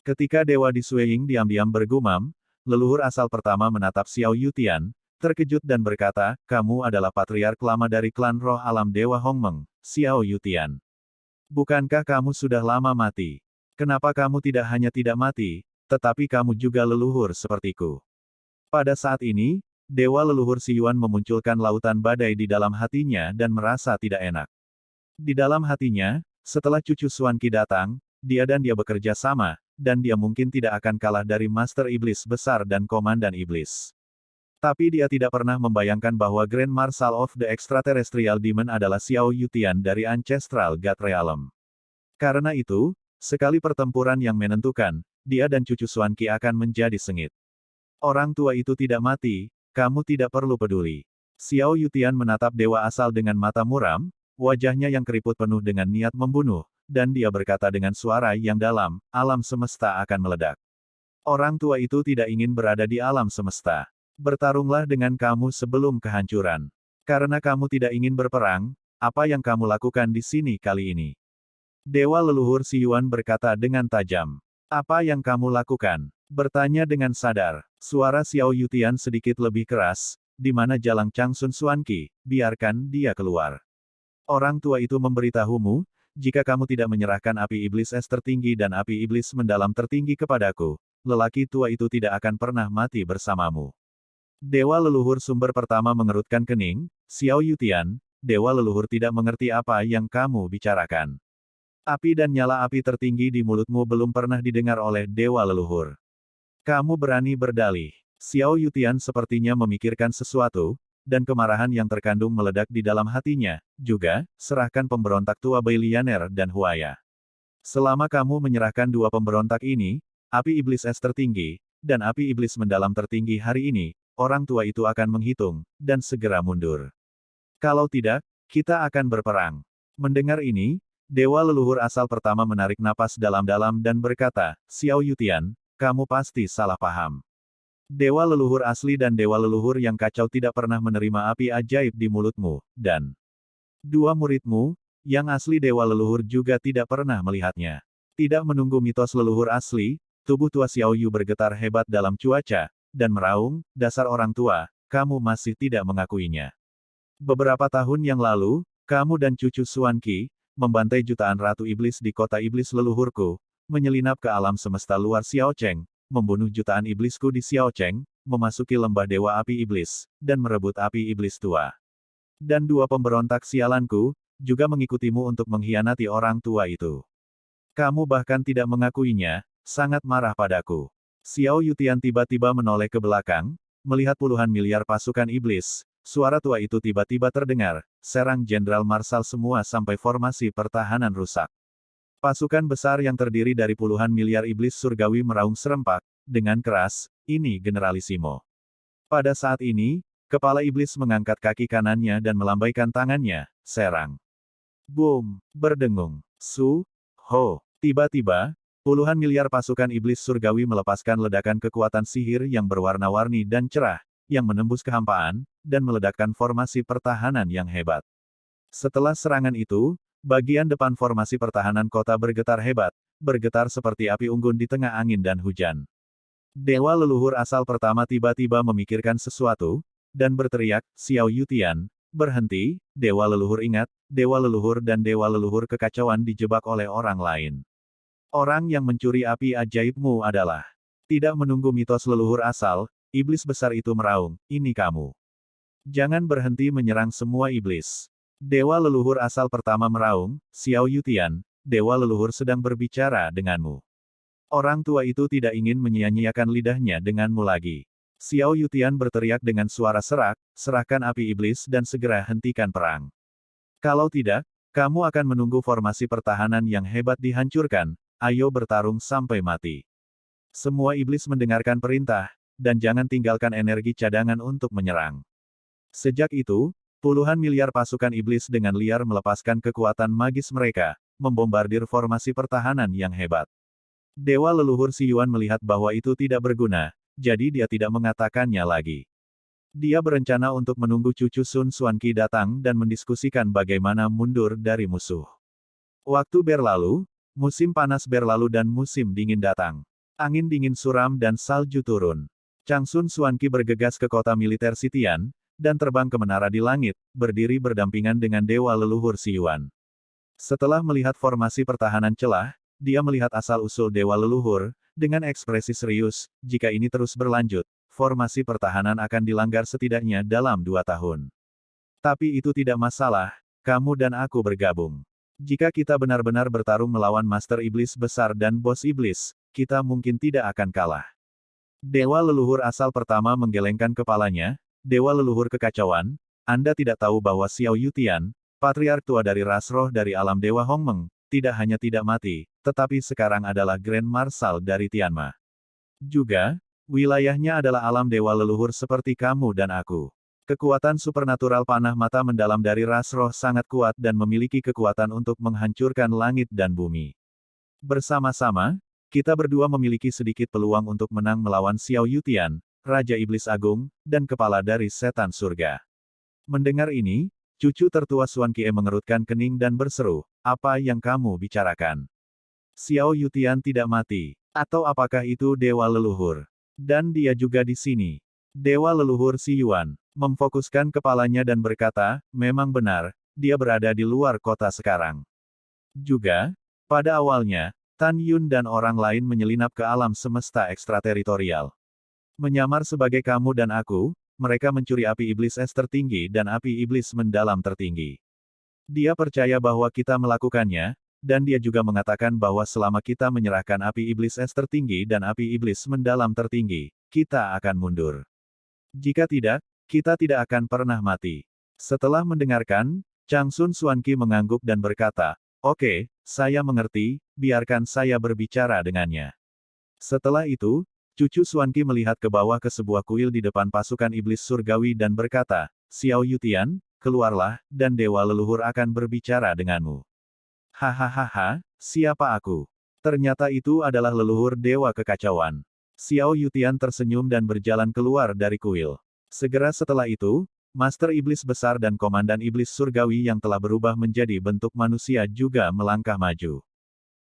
Ketika Dewa di Sueying diam-diam bergumam, leluhur asal pertama menatap Xiao Yutian, terkejut dan berkata, kamu adalah patriark lama dari klan roh alam Dewa Hongmeng, Xiao Yutian. Bukankah kamu sudah lama mati? Kenapa kamu tidak hanya tidak mati, tetapi kamu juga leluhur sepertiku? Pada saat ini, Dewa Leluhur Si Yuan memunculkan lautan badai di dalam hatinya dan merasa tidak enak. Di dalam hatinya, setelah cucu Xuan Qi datang, dia bekerja sama, dan dia mungkin tidak akan kalah dari Master Iblis Besar dan Komandan Iblis. Tapi dia tidak pernah membayangkan bahwa Grand Marshal of the Extraterrestrial Demon adalah Xiao Yutian dari Ancestral God Realm. Karena itu, sekali pertempuran yang menentukan, dia dan cucu Xuanqi akan menjadi sengit. Orang tua itu tidak mati, kamu tidak perlu peduli. Xiao Yutian menatap dewa asal dengan mata muram, wajahnya yang keriput penuh dengan niat membunuh, dan dia berkata dengan suara yang dalam, alam semesta akan meledak. Orang tua itu tidak ingin berada di alam semesta. Bertarunglah dengan kamu sebelum kehancuran. Karena kamu tidak ingin berperang, apa yang kamu lakukan di sini kali ini? Dewa leluhur Si Yuan berkata dengan tajam. Apa yang kamu lakukan? Bertanya dengan sadar. Suara Xiao Yutian sedikit lebih keras, di mana Jalang Changsun Xuanqi, biarkan dia keluar. Orang tua itu memberitahumu, jika kamu tidak menyerahkan api iblis es tertinggi dan api iblis mendalam tertinggi kepadaku, lelaki tua itu tidak akan pernah mati bersamamu. Dewa leluhur sumber pertama mengerutkan kening, Xiao Yutian, dewa leluhur tidak mengerti apa yang kamu bicarakan. Api dan nyala api tertinggi di mulutmu belum pernah didengar oleh dewa leluhur. Kamu berani berdalih. Xiao Yutian sepertinya memikirkan sesuatu, dan kemarahan yang terkandung meledak di dalam hatinya. Juga, serahkan pemberontak tua Bailianer dan Huaya. Selama kamu menyerahkan dua pemberontak ini, api iblis es tertinggi, dan api iblis mendalam tertinggi hari ini, orang tua itu akan menghitung, dan segera mundur. Kalau tidak, kita akan berperang. Mendengar ini, dewa leluhur asal pertama menarik napas dalam-dalam dan berkata, Xiao Yutian, kamu pasti salah paham. Dewa leluhur asli dan dewa leluhur yang kacau tidak pernah menerima api ajaib di mulutmu, dan dua muridmu, yang asli dewa leluhur juga tidak pernah melihatnya. Tidak menunggu mitos leluhur asli, tubuh tua Xiao Yu bergetar hebat dalam cuaca, dan meraung, dasar orang tua, kamu masih tidak mengakuinya. Beberapa tahun yang lalu, kamu dan cucu Xuanqi, membantai jutaan ratu iblis di kota iblis leluhurku, menyelinap ke alam semesta luar Xiaocheng, membunuh jutaan iblisku di Xiaocheng, memasuki lembah dewa api iblis, dan merebut api iblis tua. Dan dua pemberontak sialanku, juga mengikutimu untuk mengkhianati orang tua itu. Kamu bahkan tidak mengakuinya, sangat marah padaku. Xiao Yutian tiba-tiba menoleh ke belakang, melihat puluhan miliar pasukan iblis. Suara tua itu tiba-tiba terdengar, serang Jenderal Marshal semua sampai formasi pertahanan rusak. Pasukan besar yang terdiri dari puluhan miliar iblis surgawi meraung serempak, dengan keras, ini Generalissimo. Pada saat ini, kepala iblis mengangkat kaki kanannya dan melambaikan tangannya, serang. Boom! Berdengung. Ho! Tiba-tiba, puluhan miliar pasukan iblis surgawi melepaskan ledakan kekuatan sihir yang berwarna-warni dan cerah, yang menembus kehampaan, dan meledakkan formasi pertahanan yang hebat. Setelah serangan itu, bagian depan formasi pertahanan kota bergetar hebat, bergetar seperti api unggun di tengah angin dan hujan. Dewa leluhur asal pertama tiba-tiba memikirkan sesuatu, dan berteriak, Xiao Yutian, berhenti, dewa leluhur ingat, dewa leluhur dan dewa leluhur kekacauan dijebak oleh orang lain. Orang yang mencuri api ajaibmu adalah. Tidak menunggu mitos leluhur asal, iblis besar itu meraung, ini kamu. Jangan berhenti menyerang semua iblis. Dewa leluhur asal pertama meraung, Xiao Yutian, dewa leluhur sedang berbicara denganmu. Orang tua itu tidak ingin menyia-nyiakan lidahnya denganmu lagi. Xiao Yutian berteriak dengan suara serak, serahkan api iblis dan segera hentikan perang. Kalau tidak, kamu akan menunggu formasi pertahanan yang hebat dihancurkan. Ayo bertarung sampai mati. Semua iblis mendengarkan perintah, dan jangan tinggalkan energi cadangan untuk menyerang. Sejak itu, puluhan miliar pasukan iblis dengan liar melepaskan kekuatan magis mereka, membombardir formasi pertahanan yang hebat. Dewa leluhur Si Yuan melihat bahwa itu tidak berguna, jadi dia tidak mengatakannya lagi. Dia berencana untuk menunggu cucu Sun Xuanqi datang dan mendiskusikan bagaimana mundur dari musuh. Waktu berlalu, musim panas berlalu dan musim dingin datang. Angin dingin suram dan salju turun. Changsun Xuanqi bergegas ke kota militer Sitian, dan terbang ke menara di langit, berdiri berdampingan dengan dewa leluhur Si Yuan. Setelah melihat formasi pertahanan celah, dia melihat asal-usul dewa leluhur, dengan ekspresi serius, jika ini terus berlanjut, formasi pertahanan akan dilanggar setidaknya dalam 2 tahun. Tapi itu tidak masalah, kamu dan aku bergabung. Jika kita benar-benar bertarung melawan Master Iblis besar dan Bos Iblis, kita mungkin tidak akan kalah. Dewa leluhur asal pertama menggelengkan kepalanya, Dewa leluhur kekacauan, Anda tidak tahu bahwa Xiao Yutian, patriark tua dari ras roh dari alam Dewa Hongmeng, tidak hanya tidak mati, tetapi sekarang adalah Grand Marshal dari Tianma. Juga, wilayahnya adalah alam dewa leluhur seperti kamu dan aku. Kekuatan supernatural panah mata mendalam dari ras roh sangat kuat dan memiliki kekuatan untuk menghancurkan langit dan bumi. Bersama-sama, kita berdua memiliki sedikit peluang untuk menang melawan Xiao Yutian, Raja Iblis Agung, dan kepala dari setan surga. Mendengar ini, cucu tertua Xuan Kie mengerutkan kening dan berseru, apa yang kamu bicarakan? Xiao Yutian tidak mati. Atau apakah itu dewa leluhur? Dan dia juga di sini. Dewa leluhur Si Yuan memfokuskan kepalanya dan berkata, memang benar, dia berada di luar kota sekarang. Juga, pada awalnya, Tan Yun dan orang lain menyelinap ke alam semesta ekstrateritorial. Menyamar sebagai kamu dan aku, mereka mencuri api iblis es tertinggi dan api iblis mendalam tertinggi. Dia percaya bahwa kita melakukannya, dan dia juga mengatakan bahwa selama kita menyerahkan api iblis es tertinggi dan api iblis mendalam tertinggi, kita akan mundur. Jika tidak, kita tidak akan pernah mati. Setelah mendengarkan, Changsun Xuanqi mengangguk dan berkata, oke, saya mengerti, biarkan saya berbicara dengannya. Setelah itu, cucu Xuanqi melihat ke bawah ke sebuah kuil di depan pasukan iblis surgawi dan berkata, Xiao Yutian, keluarlah, dan dewa leluhur akan berbicara denganmu. Hahaha, siapa aku? Ternyata itu adalah leluhur dewa kekacauan. Xiao Yutian tersenyum dan berjalan keluar dari kuil. Segera setelah itu, Master Iblis Besar dan Komandan Iblis Surgawi yang telah berubah menjadi bentuk manusia juga melangkah maju.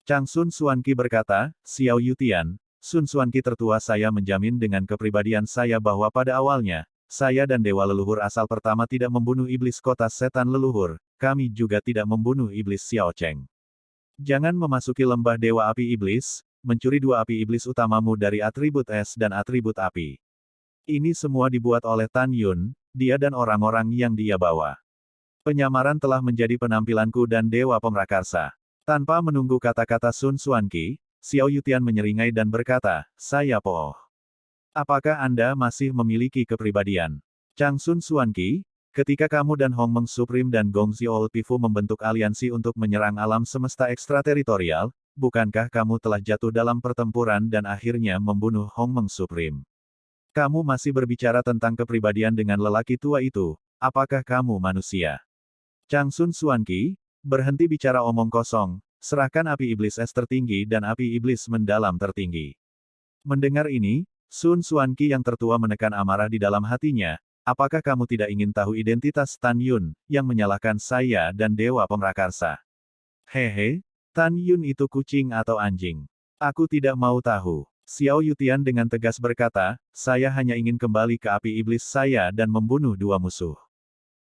Changsun Xuanqi berkata, Xiao Yutian, Sun Xuanqi tertua saya menjamin dengan kepribadian saya bahwa pada awalnya, saya dan dewa leluhur asal pertama tidak membunuh iblis kota setan leluhur, kami juga tidak membunuh iblis Xiao Cheng. Jangan memasuki lembah dewa api iblis, mencuri dua api iblis utamamu dari atribut es dan atribut api. Ini semua dibuat oleh Tan Yun, dia dan orang-orang yang dia bawa. Penyamaran telah menjadi penampilanku dan dewa pemrakarsa. Tanpa menunggu kata-kata Sun Xuanqi, Xiao Yutian menyeringai dan berkata, saya Po. Apakah Anda masih memiliki kepribadian? Changsun Xuanqi, ketika kamu dan Hongmeng Supreme dan Gongzi Old Pifu membentuk aliansi untuk menyerang alam semesta ekstrateritorial, bukankah kamu telah jatuh dalam pertempuran dan akhirnya membunuh Hongmeng Supreme? Kamu masih berbicara tentang kepribadian dengan lelaki tua itu, apakah kamu manusia? Changsun Xuanqi, berhenti bicara omong kosong, serahkan api iblis es tertinggi dan api iblis mendalam tertinggi. Mendengar ini, Sun Xuanqi yang tertua menekan amarah di dalam hatinya, apakah kamu tidak ingin tahu identitas Tan Yun, yang menyalahkan saya dan dewa pemrakarsa? Hehe, Tan Yun itu kucing atau anjing? Aku tidak mau tahu. Xiao Yutian dengan tegas berkata, saya hanya ingin kembali ke api iblis saya dan membunuh dua musuh.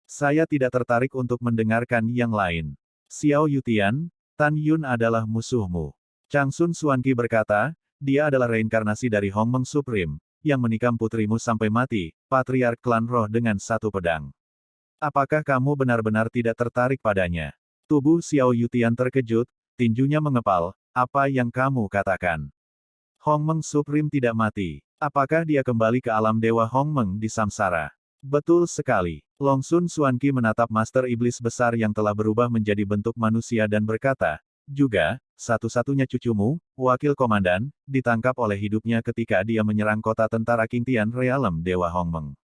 Saya tidak tertarik untuk mendengarkan yang lain. Xiao Yutian, Tan Yun adalah musuhmu. Changsun Xuanqi berkata, dia adalah reinkarnasi dari Hongmeng Supreme, yang menikam putrimu sampai mati, patriark klan roh dengan satu pedang. Apakah kamu benar-benar tidak tertarik padanya? Tubuh Xiao Yutian terkejut, tinjunya mengepal, apa yang kamu katakan? Hongmeng Supreme tidak mati. Apakah dia kembali ke alam dewa Hongmeng di Samsara? Betul sekali. Long Sun Xuanqi menatap Master Iblis Besar yang telah berubah menjadi bentuk manusia dan berkata, juga, satu-satunya cucumu, wakil komandan, ditangkap oleh hidupnya ketika dia menyerang kota tentara King Tian Realm Dewa Hongmeng.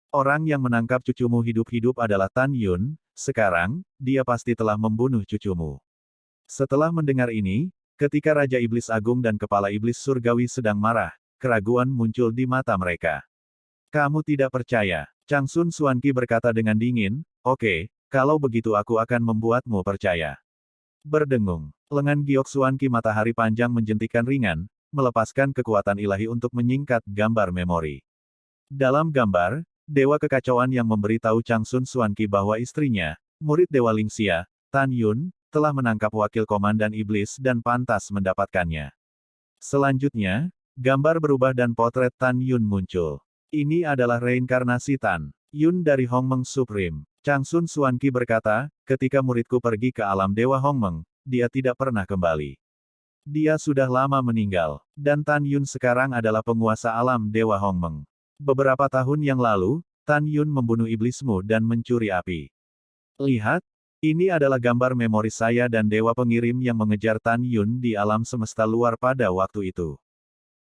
Orang yang menangkap cucumu hidup-hidup adalah Tan Yun, sekarang, dia pasti telah membunuh cucumu. Setelah mendengar ini, ketika Raja Iblis Agung dan Kepala Iblis Surgawi sedang marah, keraguan muncul di mata mereka. Kamu tidak percaya? Changsun Xuanqi berkata dengan dingin, oke, kalau begitu aku akan membuatmu percaya. Berdengung, lengan Giok Xuanqi matahari panjang menjentikan ringan, melepaskan kekuatan ilahi untuk menyingkat gambar memori. Dalam gambar, Dewa Kekacauan yang memberitahu Changsun Xuanqi bahwa istrinya, murid Dewa Lingxia, Tan Yun, telah menangkap wakil komandan iblis dan pantas mendapatkannya. Selanjutnya, gambar berubah dan potret Tan Yun muncul. Ini adalah reinkarnasi Tan Yun dari Hongmeng Supreme. Changsun Xuanqi berkata, ketika muridku pergi ke alam Dewa Hongmeng, dia tidak pernah kembali. Dia sudah lama meninggal, dan Tan Yun sekarang adalah penguasa alam Dewa Hongmeng. Beberapa tahun yang lalu, Tan Yun membunuh iblismu dan mencuri api. Lihat, ini adalah gambar memori saya dan Dewa Pengirim yang mengejar Tan Yun di alam semesta luar pada waktu itu.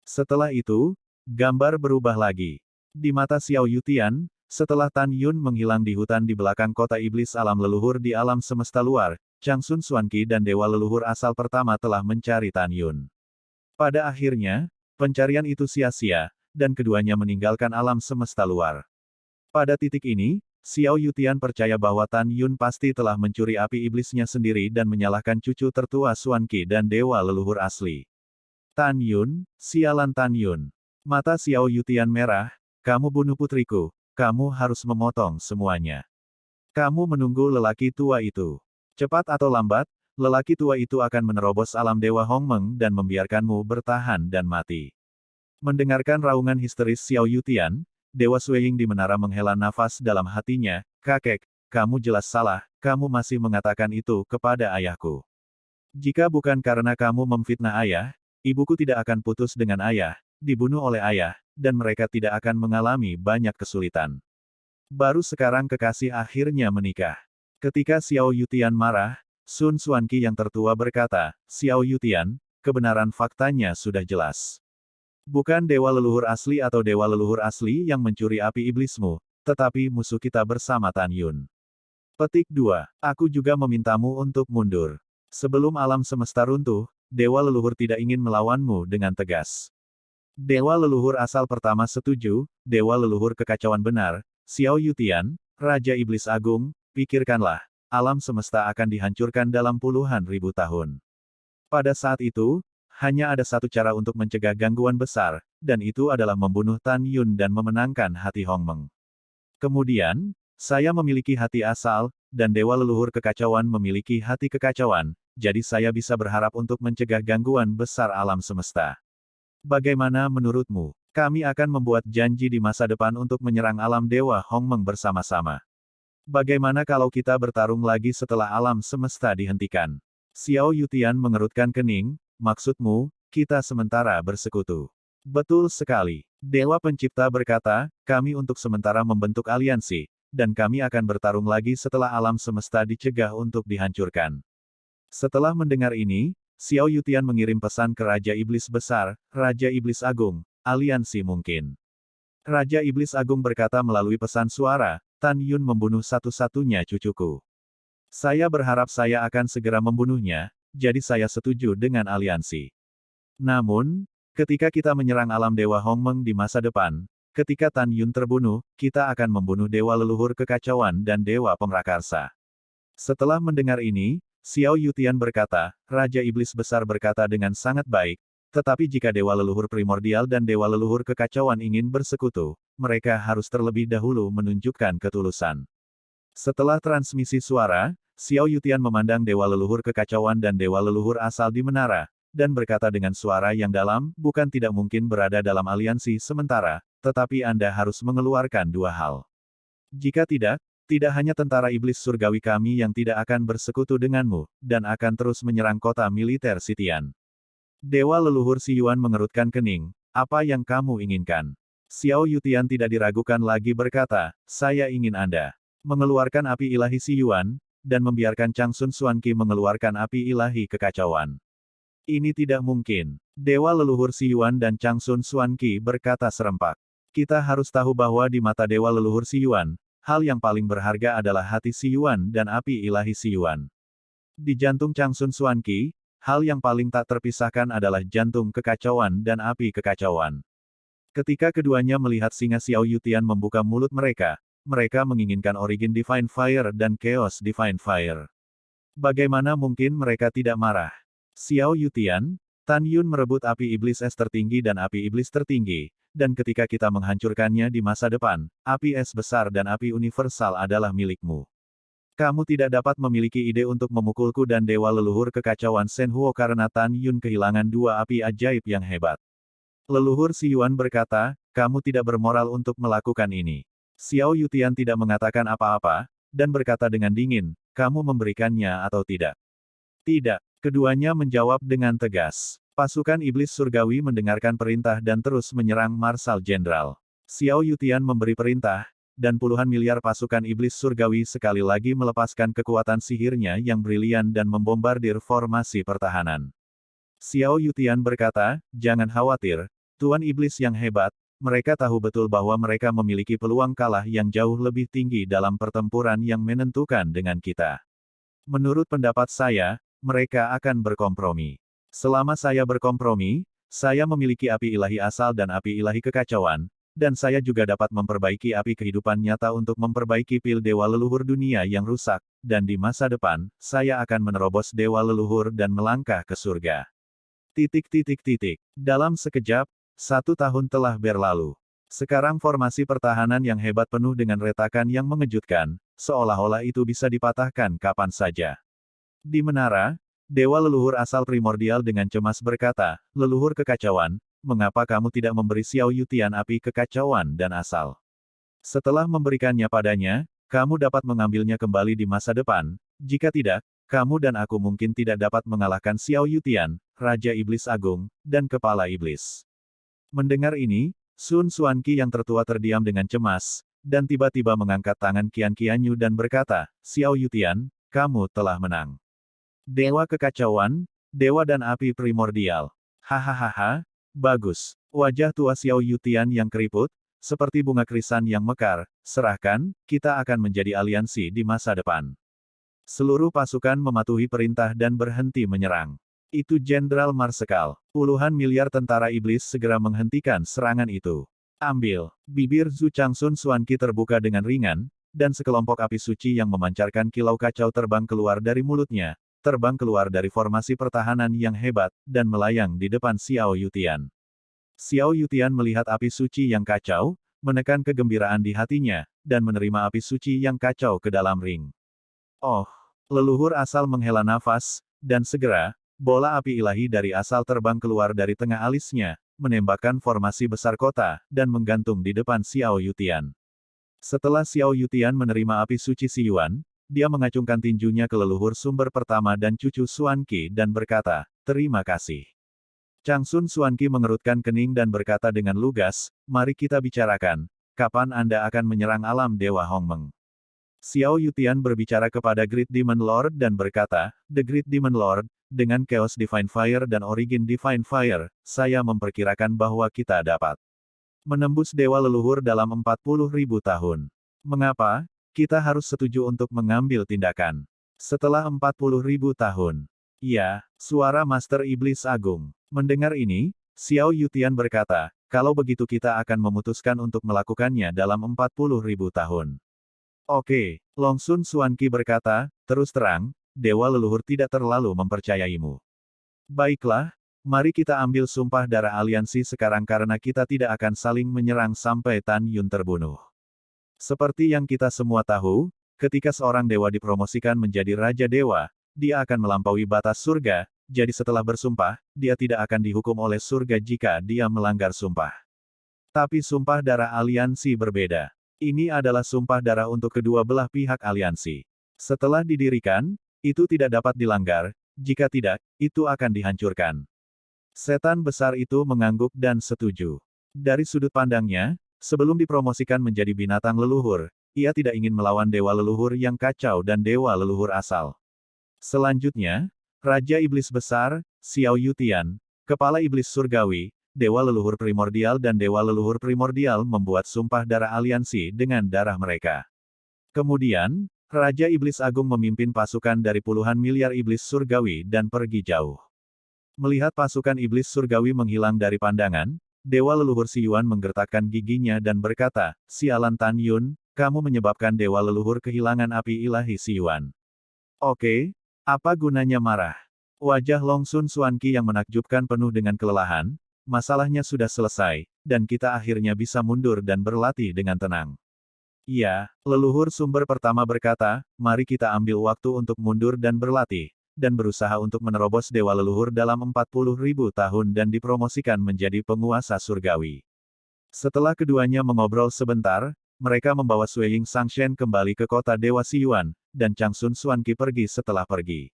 Setelah itu, gambar berubah lagi. Di mata Xiao Yutian, setelah Tan Yun menghilang di hutan di belakang kota iblis alam leluhur di alam semesta luar, Changsun Xuanqi dan Dewa Leluhur asal pertama telah mencari Tan Yun. Pada akhirnya, pencarian itu sia-sia, dan keduanya meninggalkan alam semesta luar. Pada titik ini, Xiao Yutian percaya bahwa Tan Yun pasti telah mencuri api iblisnya sendiri dan menyalahkan cucu tertua Xuanqi dan Dewa Leluhur asli. Tan Yun, sialan Tan Yun. Mata Xiao Yutian merah, kamu bunuh putriku, kamu harus memotong semuanya. Kamu menunggu lelaki tua itu. Cepat atau lambat, lelaki tua itu akan menerobos alam Dewa Hongmeng dan membiarkanmu bertahan dan mati. Mendengarkan raungan histeris Xiao Yutian, Dewa Suiying di menara menghela nafas dalam hatinya, kakek, kamu jelas salah, kamu masih mengatakan itu kepada ayahku. Jika bukan karena kamu memfitnah ayah, ibuku tidak akan putus dengan ayah, dibunuh oleh ayah, dan mereka tidak akan mengalami banyak kesulitan. Baru sekarang kekasih akhirnya menikah. Ketika Xiao Yutian marah, Sun Xuanqi yang tertua berkata, Xiao Yutian, kebenaran faktanya sudah jelas. Bukan Dewa Leluhur asli atau Dewa Leluhur asli yang mencuri api iblismu, tetapi musuh kita bersama Tan Yun. Petik 2. Aku juga memintamu untuk mundur. Sebelum alam semesta runtuh, Dewa Leluhur tidak ingin melawanmu dengan tegas. Dewa Leluhur asal pertama setuju, Dewa Leluhur kekacauan benar, Xiao Yutian, Raja Iblis Agung, pikirkanlah, alam semesta akan dihancurkan dalam puluhan ribu tahun. Pada saat itu, hanya ada satu cara untuk mencegah gangguan besar, dan itu adalah membunuh Tan Yun dan memenangkan hati Hongmeng. Kemudian, saya memiliki hati asal, dan Dewa Leluhur Kekacauan memiliki hati kekacauan, jadi saya bisa berharap untuk mencegah gangguan besar alam semesta. Bagaimana menurutmu? Kami akan membuat janji di masa depan untuk menyerang alam Dewa Hongmeng bersama-sama. Bagaimana kalau kita bertarung lagi setelah alam semesta dihentikan? Xiao Yutian mengerutkan kening, maksudmu, kita sementara bersekutu. Betul sekali. Dewa Pencipta berkata, kami untuk sementara membentuk aliansi, dan kami akan bertarung lagi setelah alam semesta dicegah untuk dihancurkan. Setelah mendengar ini, Xiao Yutian mengirim pesan ke Raja Iblis Besar, Raja Iblis Agung, aliansi mungkin. Raja Iblis Agung berkata melalui pesan suara, Tan Yun membunuh satu-satunya cucuku. Saya berharap saya akan segera membunuhnya, jadi saya setuju dengan aliansi. Namun, ketika kita menyerang alam Dewa Hongmeng di masa depan, ketika Tan Yun terbunuh, kita akan membunuh Dewa Leluhur Kekacauan dan Dewa Pemrakarsa. Setelah mendengar ini, Xiao Yutian berkata, Raja Iblis Besar berkata dengan sangat baik, tetapi jika Dewa Leluhur Primordial dan Dewa Leluhur Kekacauan ingin bersekutu, mereka harus terlebih dahulu menunjukkan ketulusan. Setelah transmisi suara, Xiao Yutian memandang Dewa Leluhur Kekacauan dan Dewa Leluhur asal di menara, dan berkata dengan suara yang dalam, bukan tidak mungkin berada dalam aliansi sementara, tetapi Anda harus mengeluarkan dua hal. Jika tidak, tidak hanya tentara iblis surgawi kami yang tidak akan bersekutu denganmu, dan akan terus menyerang kota militer Sitian. Dewa Leluhur Si Yuan mengerutkan kening, apa yang kamu inginkan? Xiao Yutian tidak diragukan lagi berkata, saya ingin Anda mengeluarkan api ilahi Si Yuan, dan membiarkan Changsun Xuanqi mengeluarkan api ilahi kekacauan. Ini tidak mungkin. Dewa Leluhur Si Yuan dan Changsun Xuanqi berkata serempak. Kita harus tahu bahwa di mata Dewa Leluhur Si Yuan, hal yang paling berharga adalah hati Si Yuan dan api ilahi Si Yuan. Di jantung Changsun Xuanqi, hal yang paling tak terpisahkan adalah jantung kekacauan dan api kekacauan. Ketika keduanya melihat singa Xiao Yutian membuka mulut mereka menginginkan Origin Divine Fire dan Chaos Divine Fire. Bagaimana mungkin mereka tidak marah? Xiao Yutian, Tan Yun merebut api iblis es tertinggi dan api iblis tertinggi, dan ketika kita menghancurkannya di masa depan, api es besar dan api universal adalah milikmu. Kamu tidak dapat memiliki ide untuk memukulku dan Dewa Leluhur Kekacauan Shen Huo karena Tan Yun kehilangan dua api ajaib yang hebat. Leluhur Si Yuan berkata, kamu tidak bermoral untuk melakukan ini. Xiao Yutian tidak mengatakan apa-apa, dan berkata dengan dingin, kamu memberikannya atau tidak? Tidak. Keduanya menjawab dengan tegas. Pasukan iblis surgawi mendengarkan perintah dan terus menyerang Marsal Jenderal. Xiao Yutian memberi perintah, dan puluhan miliar pasukan iblis surgawi sekali lagi melepaskan kekuatan sihirnya yang brilian dan membombardir formasi pertahanan. Xiao Yutian berkata, "Jangan khawatir, Tuan Iblis yang hebat, mereka tahu betul bahwa mereka memiliki peluang kalah yang jauh lebih tinggi dalam pertempuran yang menentukan dengan kita. Menurut pendapat saya, mereka akan berkompromi. Selama saya berkompromi, saya memiliki api ilahi asal dan api ilahi kekacauan, dan saya juga dapat memperbaiki api kehidupan nyata untuk memperbaiki pil dewa leluhur dunia yang rusak, dan di masa depan, saya akan menerobos dewa leluhur dan melangkah ke surga." Dalam sekejap, 1 tahun telah berlalu. Sekarang formasi pertahanan yang hebat penuh dengan retakan yang mengejutkan, seolah-olah itu bisa dipatahkan kapan saja. Di menara, dewa leluhur asal primordial dengan cemas berkata, "Leluhur kekacauan, mengapa kamu tidak memberi Xiao Yutian api kekacauan dan asal? Setelah memberikannya padanya, kamu dapat mengambilnya kembali di masa depan, jika tidak, kamu dan aku mungkin tidak dapat mengalahkan Xiao Yutian, Raja Iblis Agung, dan Kepala Iblis." Mendengar ini, Sun Xuanqi yang tertua terdiam dengan cemas, dan tiba-tiba mengangkat tangan Qian Qianyu dan berkata, "Xiao Yutian, kamu telah menang. Dewa kekacauan, dewa dan api primordial. Hahaha, bagus." Wajah tua Xiao Yutian yang keriput, seperti bunga krisan yang mekar, "Serahkan, kita akan menjadi aliansi di masa depan." Seluruh pasukan mematuhi perintah dan berhenti menyerang. Itu Jenderal Marsekal. Puluhan miliar tentara iblis segera menghentikan serangan itu. Ambil. Bibir Zhu Changsun Xuanqi terbuka dengan ringan, dan sekelompok api suci yang memancarkan kilau kacau terbang keluar dari mulutnya, terbang keluar dari formasi pertahanan yang hebat, dan melayang di depan Xiao Yutian. Xiao Yutian melihat api suci yang kacau, menekan kegembiraan di hatinya, dan menerima api suci yang kacau ke dalam ring. Oh, leluhur asal menghela nafas, dan segera, bola api ilahi dari asal terbang keluar dari tengah alisnya, menembakkan formasi besar kota, dan menggantung di depan Xiao Yutian. Setelah Xiao Yutian menerima api suci Si Yuan, dia mengacungkan tinjunya ke leluhur sumber pertama dan cucu Xuanqi dan berkata, "Terima kasih." Changsun Xuanqi mengerutkan kening dan berkata dengan lugas, "Mari kita bicarakan, kapan Anda akan menyerang alam Dewa Hongmeng?" Xiao Yutian berbicara kepada Great Demon Lord dan berkata, "The Great Demon Lord, dengan Chaos Divine Fire dan Origin Divine Fire, saya memperkirakan bahwa kita dapat menembus dewa leluhur dalam 40.000 tahun. Mengapa? Kita harus setuju untuk mengambil tindakan. Setelah 40.000 tahun." "Ya," suara Master Iblis Agung. Mendengar ini, Xiao Yutian berkata, "Kalau begitu kita akan memutuskan untuk melakukannya dalam 40.000 tahun." "Oke," Long Sun Xuanqi berkata, "terus terang, dewa leluhur tidak terlalu mempercayaimu. Baiklah, mari kita ambil sumpah darah aliansi sekarang karena kita tidak akan saling menyerang sampai Tan Yun terbunuh." Seperti yang kita semua tahu, ketika seorang dewa dipromosikan menjadi Raja Dewa, dia akan melampaui batas surga, jadi setelah bersumpah, dia tidak akan dihukum oleh surga jika dia melanggar sumpah. Tapi sumpah darah aliansi berbeda. Ini adalah sumpah darah untuk kedua belah pihak aliansi. Setelah didirikan, itu tidak dapat dilanggar, jika tidak, itu akan dihancurkan. Setan besar itu mengangguk dan setuju. Dari sudut pandangnya, sebelum dipromosikan menjadi binatang leluhur, ia tidak ingin melawan dewa leluhur yang kacau dan dewa leluhur asal. Selanjutnya, Raja Iblis Besar, Xiao Yutian, Kepala Iblis Surgawi, Dewa Leluhur Primordial dan Dewa Leluhur Primordial membuat sumpah darah aliansi dengan darah mereka. Kemudian, Raja Iblis Agung memimpin pasukan dari puluhan miliar iblis surgawi dan pergi jauh. Melihat pasukan iblis surgawi menghilang dari pandangan, Dewa Leluhur Si Yuan menggertakkan giginya dan berkata, "Sialan Tan Yun, kamu menyebabkan Dewa Leluhur kehilangan api ilahi Si Yuan." "Oke, apa gunanya marah?" Wajah Long Sun Xuanqi yang menakjubkan penuh dengan kelelahan. "Masalahnya sudah selesai, dan kita akhirnya bisa mundur dan berlatih dengan tenang." "Iya," leluhur sumber pertama berkata, "mari kita ambil waktu untuk mundur dan berlatih, dan berusaha untuk menerobos dewa leluhur dalam 40.000 tahun dan dipromosikan menjadi penguasa surgawi." Setelah keduanya mengobrol sebentar, mereka membawa Sui Ying Sangshen kembali ke kota Dewa Si Yuan, dan Changsun Xuanqi pergi setelah pergi.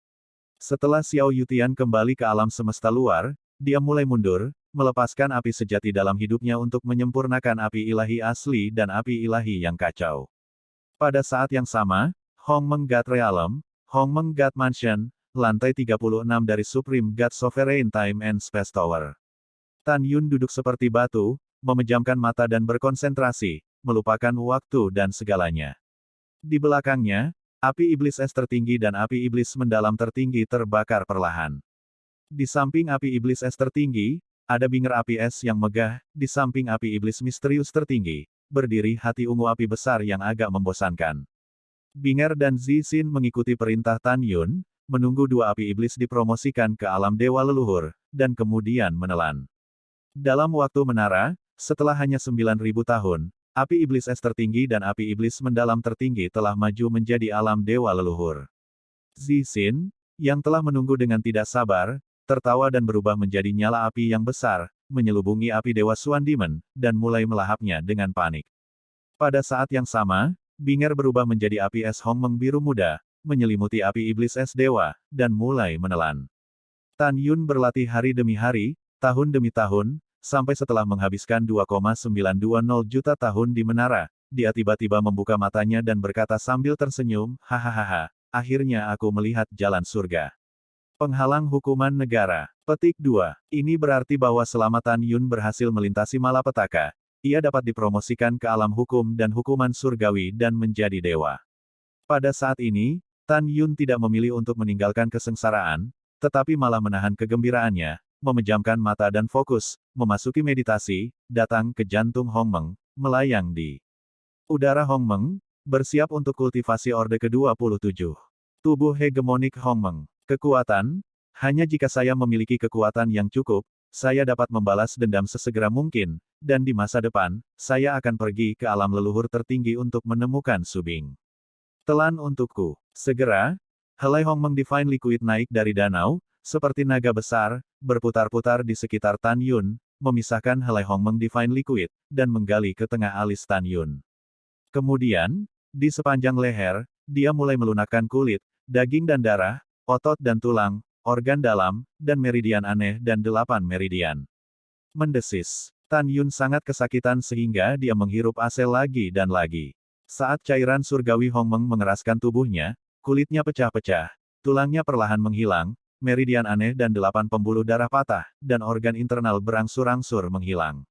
Setelah Xiao Yutian kembali ke alam semesta luar, dia mulai mundur, melepaskan api sejati dalam hidupnya untuk menyempurnakan api ilahi asli dan api ilahi yang kacau. Pada saat yang sama, Hongmeng God Realm, Hongmeng God Mansion, lantai 36 dari Supreme God Sovereign Time and Space Tower. Tan Yun duduk seperti batu, memejamkan mata dan berkonsentrasi, melupakan waktu dan segalanya. Di belakangnya, api iblis es tertinggi dan api iblis mendalam tertinggi terbakar perlahan. Di samping api iblis es tertinggi, ada binger api es yang megah, di samping api iblis misterius tertinggi, berdiri hati ungu api besar yang agak membosankan. Binger dan Zixin mengikuti perintah Tan Yun, menunggu dua api iblis dipromosikan ke alam dewa leluhur, dan kemudian menelan. Dalam waktu menara, setelah hanya 9.000 tahun, api iblis es tertinggi dan api iblis mendalam tertinggi telah maju menjadi alam dewa leluhur. Zixin, yang telah menunggu dengan tidak sabar, tertawa dan berubah menjadi nyala api yang besar, menyelubungi api dewa Swan Demon, dan mulai melahapnya dengan panik. Pada saat yang sama, Binger berubah menjadi api es Hongmeng biru muda, menyelimuti api iblis es dewa, dan mulai menelan. Tan Yun berlatih hari demi hari, tahun demi tahun, sampai setelah menghabiskan 2,920 juta tahun di menara, dia tiba-tiba membuka matanya dan berkata sambil tersenyum, hahaha, akhirnya aku melihat jalan surga. Penghalang hukuman negara. Petik 2. Ini berarti bahwa selama Tan Yun berhasil melintasi malapetaka, ia dapat dipromosikan ke alam hukum dan hukuman surgawi dan menjadi dewa. Pada saat ini, Tan Yun tidak memilih untuk meninggalkan kesengsaraan, tetapi malah menahan kegembiraannya, memejamkan mata dan fokus, memasuki meditasi, datang ke jantung Hongmeng, melayang di udara Hongmeng, bersiap untuk kultivasi Orde ke-27. Tubuh hegemonik Hongmeng. Kekuatan, hanya jika saya memiliki kekuatan yang cukup, saya dapat membalas dendam sesegera mungkin, dan di masa depan, saya akan pergi ke alam leluhur tertinggi untuk menemukan Subing. Telan untukku. Segera, helai Hongmeng Divine Liquid naik dari danau, seperti naga besar, berputar-putar di sekitar Tan Yun, memisahkan helai Hongmeng Divine Liquid, dan menggali ke tengah alis Tan Yun. Kemudian, di sepanjang leher, dia mulai melunakkan kulit, daging dan darah, otot dan tulang, organ dalam, dan meridian aneh dan 8 meridian. Mendesis. Tan Yun sangat kesakitan sehingga dia menghirup AC lagi dan lagi. Saat cairan surgawi Hongmeng mengeraskan tubuhnya, kulitnya pecah-pecah, tulangnya perlahan menghilang, meridian aneh dan 8 pembuluh darah patah, dan organ internal berangsur-angsur menghilang.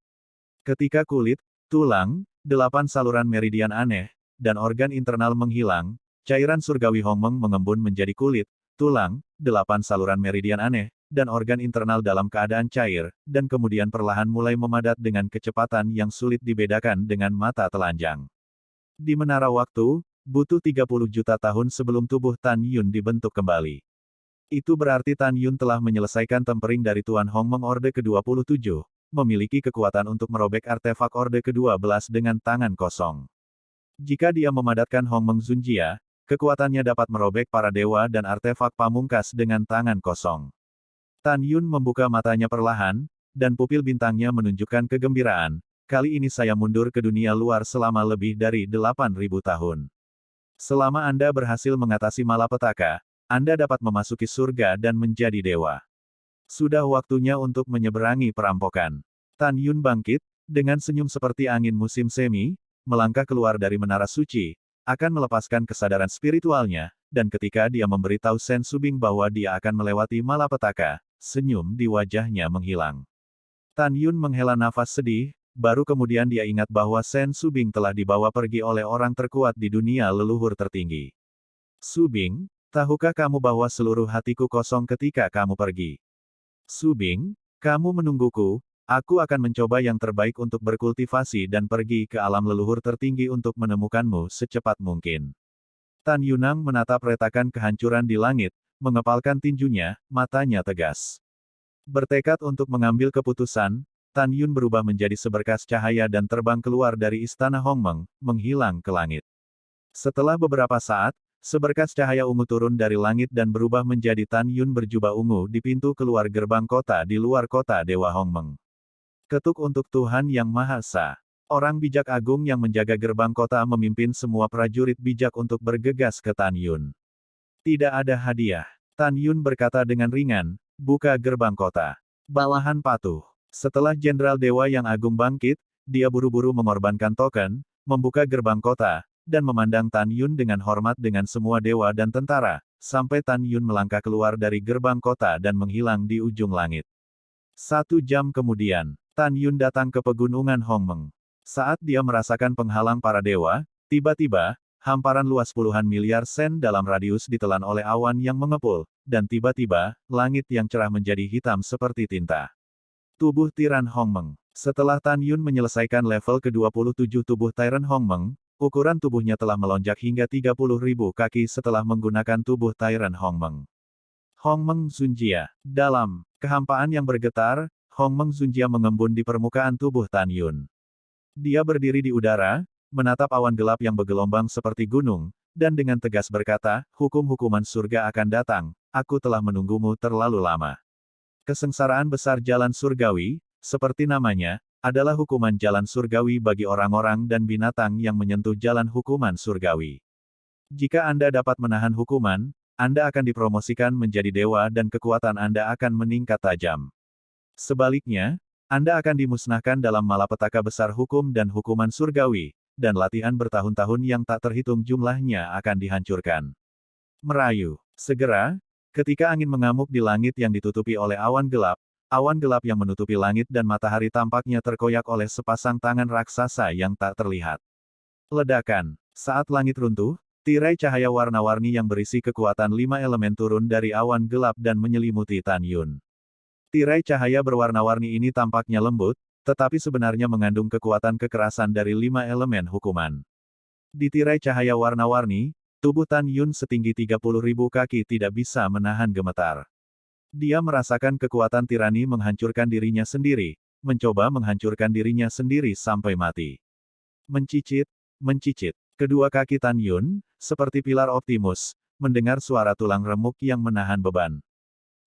Ketika kulit, tulang, 8 saluran meridian aneh, dan organ internal menghilang, cairan surgawi Hongmeng mengembun menjadi kulit, tulang, 8 saluran meridian aneh, dan organ internal dalam keadaan cair, dan kemudian perlahan mulai memadat dengan kecepatan yang sulit dibedakan dengan mata telanjang. Di menara waktu, butuh 30 juta tahun sebelum tubuh Tan Yun dibentuk kembali. Itu berarti Tan Yun telah menyelesaikan tempering dari Tuan Hongmeng Orde ke-27, memiliki kekuatan untuk merobek artefak Orde ke-12 dengan tangan kosong. Jika dia memadatkan Hongmeng Zunjia, kekuatannya dapat merobek para dewa dan artefak pamungkas dengan tangan kosong. Tan Yun membuka matanya perlahan, dan pupil bintangnya menunjukkan kegembiraan. Kali ini saya mundur ke dunia luar selama lebih dari 8.000 tahun. Selama Anda berhasil mengatasi malapetaka, Anda dapat memasuki surga dan menjadi dewa. Sudah waktunya untuk menyeberangi perampokan. Tan Yun bangkit, dengan senyum seperti angin musim semi, melangkah keluar dari menara suci, akan melepaskan kesadaran spiritualnya, dan ketika dia memberitahu Sen Subing bahwa dia akan melewati malapetaka, senyum di wajahnya menghilang. Tan Yun menghela nafas sedih, baru kemudian dia ingat bahwa Sen Subing telah dibawa pergi oleh orang terkuat di dunia leluhur tertinggi. Subing, tahukah kamu bahwa seluruh hatiku kosong ketika kamu pergi? Subing, kamu menungguku, aku akan mencoba yang terbaik untuk berkultivasi dan pergi ke alam leluhur tertinggi untuk menemukanmu secepat mungkin. Tan Yunang menatap retakan kehancuran di langit, mengepalkan tinjunya, matanya tegas. Bertekad untuk mengambil keputusan, Tan Yun berubah menjadi seberkas cahaya dan terbang keluar dari istana Hongmeng, menghilang ke langit. Setelah beberapa saat, seberkas cahaya ungu turun dari langit dan berubah menjadi Tan Yun berjubah ungu di pintu keluar gerbang kota di luar kota Dewa Hongmeng. Ketuk untuk Tuhan Yang Maha Esa. Orang bijak agung yang menjaga gerbang kota memimpin semua prajurit bijak untuk bergegas ke Tan Yun. Tidak ada hadiah. Tan Yun berkata dengan ringan, buka gerbang kota. Bawahan patuh. Setelah Jenderal Dewa yang Agung bangkit, dia buru-buru mengorbankan token, membuka gerbang kota, dan memandang Tan Yun dengan hormat dengan semua dewa dan tentara, sampai Tan Yun melangkah keluar dari gerbang kota dan menghilang di ujung langit. 1 jam kemudian, Tan Yun datang ke pegunungan Hongmeng. Saat dia merasakan penghalang para dewa, tiba-tiba, hamparan luas puluhan miliar sen dalam radius ditelan oleh awan yang mengepul, dan tiba-tiba, langit yang cerah menjadi hitam seperti tinta. Tubuh Tiran Hongmeng. Setelah Tan Yun menyelesaikan level ke-27 tubuh Tyrant Hongmeng, ukuran tubuhnya telah melonjak hingga 30.000 kaki setelah menggunakan tubuh Tyrant Hongmeng. Hongmeng Zunjia. Dalam kehampaan yang bergetar, Hongmeng Zunjia mengembun di permukaan tubuh Tan Yun. Dia berdiri di udara, menatap awan gelap yang bergelombang seperti gunung, dan dengan tegas berkata, hukum-hukuman surga akan datang, aku telah menunggumu terlalu lama. Kesengsaraan besar jalan surgawi, seperti namanya, adalah hukuman jalan surgawi bagi orang-orang dan binatang yang menyentuh jalan hukuman surgawi. Jika Anda dapat menahan hukuman, Anda akan dipromosikan menjadi dewa dan kekuatan Anda akan meningkat tajam. Sebaliknya, Anda akan dimusnahkan dalam malapetaka besar hukum dan hukuman surgawi, dan latihan bertahun-tahun yang tak terhitung jumlahnya akan dihancurkan. Merayu. Segera, ketika angin mengamuk di langit yang ditutupi oleh awan gelap yang menutupi langit dan matahari tampaknya terkoyak oleh sepasang tangan raksasa yang tak terlihat. Ledakan. Saat langit runtuh, tirai cahaya warna-warni yang berisi kekuatan 5 elemen turun dari awan gelap dan menyelimuti Tan Yun. Tirai cahaya berwarna-warni ini tampaknya lembut, tetapi sebenarnya mengandung kekuatan kekerasan dari 5 elemen hukuman. Di tirai cahaya warna-warni, tubuh Tan Yun setinggi 30.000 kaki tidak bisa menahan gemetar. Dia merasakan kekuatan tirani menghancurkan dirinya sendiri, mencoba menghancurkan dirinya sendiri sampai mati. Mencicit, mencicit. Kedua kaki Tan Yun, seperti pilar Optimus, mendengar suara tulang remuk yang menahan beban.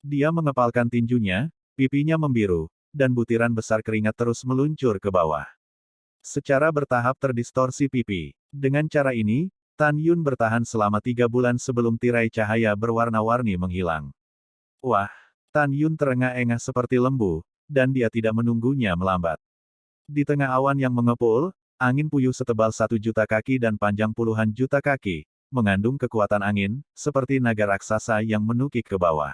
Dia mengepalkan tinjunya, pipinya membiru, dan butiran besar keringat terus meluncur ke bawah. Secara bertahap terdistorsi pipi. Dengan cara ini, Tan Yun bertahan selama 3 bulan sebelum tirai cahaya berwarna-warni menghilang. Wah! Tan Yun terengah-engah seperti lembu, dan dia tidak menunggunya melambat. Di tengah awan yang mengepul, angin puyuh setebal 1 juta kaki dan panjang puluhan juta kaki, mengandung kekuatan angin, seperti naga raksasa yang menukik ke bawah.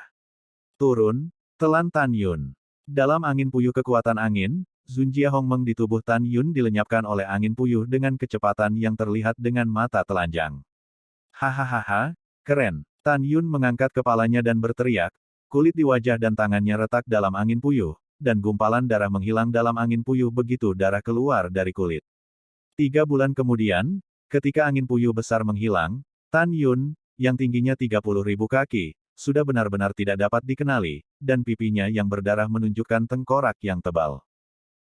Turun, telan Tan Yun. Dalam angin puyuh kekuatan angin, Zunjia Hongmeng di tubuh Tan Yun dilenyapkan oleh angin puyuh dengan kecepatan yang terlihat dengan mata telanjang. Hahaha, keren. Tan Yun mengangkat kepalanya dan berteriak, kulit di wajah dan tangannya retak dalam angin puyuh, dan gumpalan darah menghilang dalam angin puyuh begitu darah keluar dari kulit. 3 bulan kemudian, ketika angin puyuh besar menghilang, Tan Yun, yang tingginya 30.000 kaki, sudah benar-benar tidak dapat dikenali, dan pipinya yang berdarah menunjukkan tengkorak yang tebal.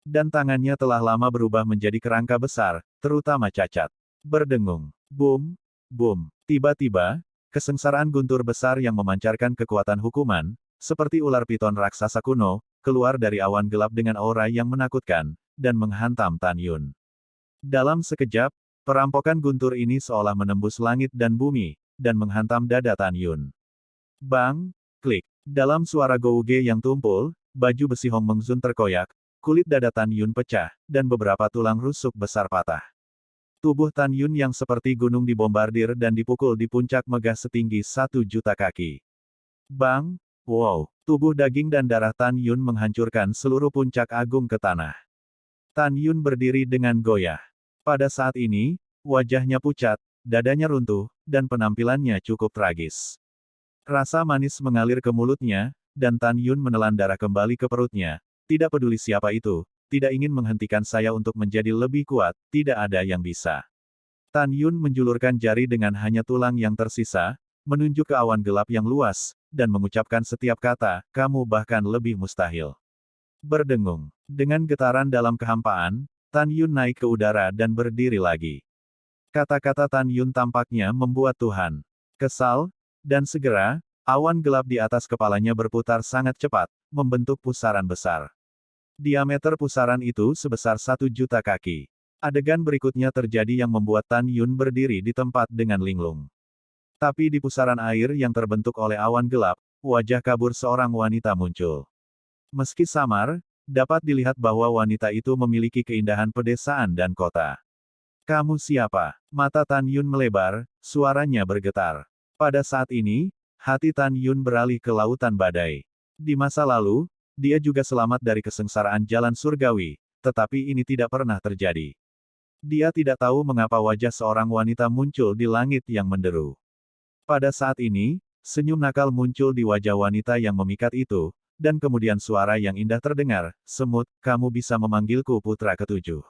Dan tangannya telah lama berubah menjadi kerangka besar, terutama cacat. Berdengung. Boom, boom. Tiba-tiba, kesengsaraan guntur besar yang memancarkan kekuatan hukuman, seperti ular piton raksasa kuno, keluar dari awan gelap dengan aura yang menakutkan, dan menghantam Tan Yun. Dalam sekejap, perampokan guntur ini seolah menembus langit dan bumi, dan menghantam dada Tan Yun. Bang! Klik. Dalam suara gouge yang tumpul, baju besi Hongmeng Zun terkoyak, kulit dada Tan Yun pecah, dan beberapa tulang rusuk besar patah. Tubuh Tan Yun yang seperti gunung dibombardir dan dipukul di puncak megah setinggi 1 juta kaki. Bang! Wow! Tubuh daging dan darah Tan Yun menghancurkan seluruh puncak agung ke tanah. Tan Yun berdiri dengan goyah. Pada saat ini, wajahnya pucat, dadanya runtuh, dan penampilannya cukup tragis. Rasa manis mengalir ke mulutnya, dan Tan Yun menelan darah kembali ke perutnya. Tidak peduli siapa itu, tidak ingin menghentikan saya untuk menjadi lebih kuat, tidak ada yang bisa. Tan Yun menjulurkan jari dengan hanya tulang yang tersisa, menunjuk ke awan gelap yang luas, dan mengucapkan setiap kata, kamu bahkan lebih mustahil. Berdengung. Dengan getaran dalam kehampaan, Tan Yun naik ke udara dan berdiri lagi. Kata-kata Tan Yun tampaknya membuat Tuhan kesal, dan segera, awan gelap di atas kepalanya berputar sangat cepat, membentuk pusaran besar. Diameter pusaran itu sebesar 1 juta kaki. Adegan berikutnya terjadi yang membuat Tan Yun berdiri di tempat dengan linglung. Tapi di pusaran air yang terbentuk oleh awan gelap, wajah kabur seorang wanita muncul. Meski samar, dapat dilihat bahwa wanita itu memiliki keindahan pedesaan dan kota. Kamu siapa? Mata Tan Yun melebar, suaranya bergetar. Pada saat ini, hati Tan Yun beralih ke lautan badai. Di masa lalu, dia juga selamat dari kesengsaraan jalan surgawi, tetapi ini tidak pernah terjadi. Dia tidak tahu mengapa wajah seorang wanita muncul di langit yang menderu. Pada saat ini, senyum nakal muncul di wajah wanita yang memikat itu, dan kemudian suara yang indah terdengar, "Semut, kamu bisa memanggilku putra ketujuh."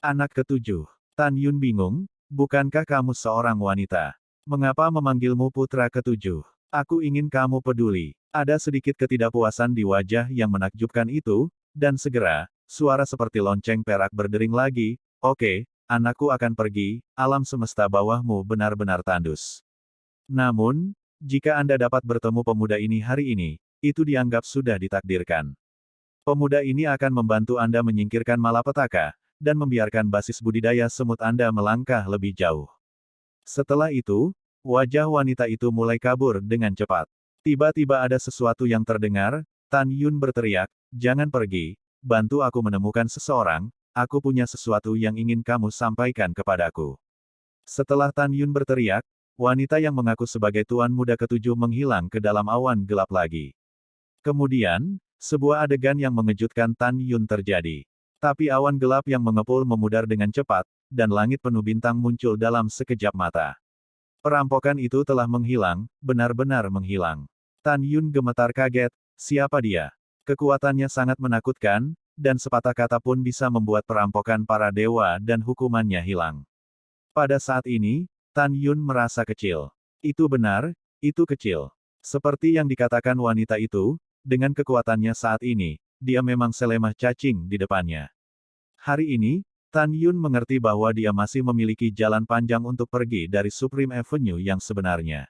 Anak ketujuh. Tan Yun bingung, bukankah kamu seorang wanita? Mengapa memanggilmu putra ketujuh? Aku ingin kamu peduli. Ada sedikit ketidakpuasan di wajah yang menakjubkan itu, dan segera, suara seperti lonceng perak berdering lagi, "Oke, anakku akan pergi, alam semesta bawahmu benar-benar tandus." Namun, jika Anda dapat bertemu pemuda ini hari ini, itu dianggap sudah ditakdirkan. Pemuda ini akan membantu Anda menyingkirkan malapetaka, dan membiarkan basis budidaya semut Anda melangkah lebih jauh. Setelah itu, wajah wanita itu mulai kabur dengan cepat. Tiba-tiba ada sesuatu yang terdengar, Tan Yun berteriak, "Jangan pergi, bantu aku menemukan seseorang, aku punya sesuatu yang ingin kamu sampaikan kepadaku." Setelah Tan Yun berteriak, wanita yang mengaku sebagai tuan muda ketujuh menghilang ke dalam awan gelap lagi. Kemudian, sebuah adegan yang mengejutkan Tan Yun terjadi. Tapi awan gelap yang mengepul memudar dengan cepat, dan langit penuh bintang muncul dalam sekejap mata. Perampokan itu telah menghilang, benar-benar menghilang. Tan Yun gemetar kaget, siapa dia? Kekuatannya sangat menakutkan, dan sepatah kata pun bisa membuat perampokan para dewa dan hukumannya hilang. Pada saat ini, Tan Yun merasa kecil. Itu benar, itu kecil. Seperti yang dikatakan wanita itu, dengan kekuatannya saat ini, dia memang selemah cacing di depannya. Hari ini, Tan Yun mengerti bahwa dia masih memiliki jalan panjang untuk pergi dari Supreme Avenue yang sebenarnya.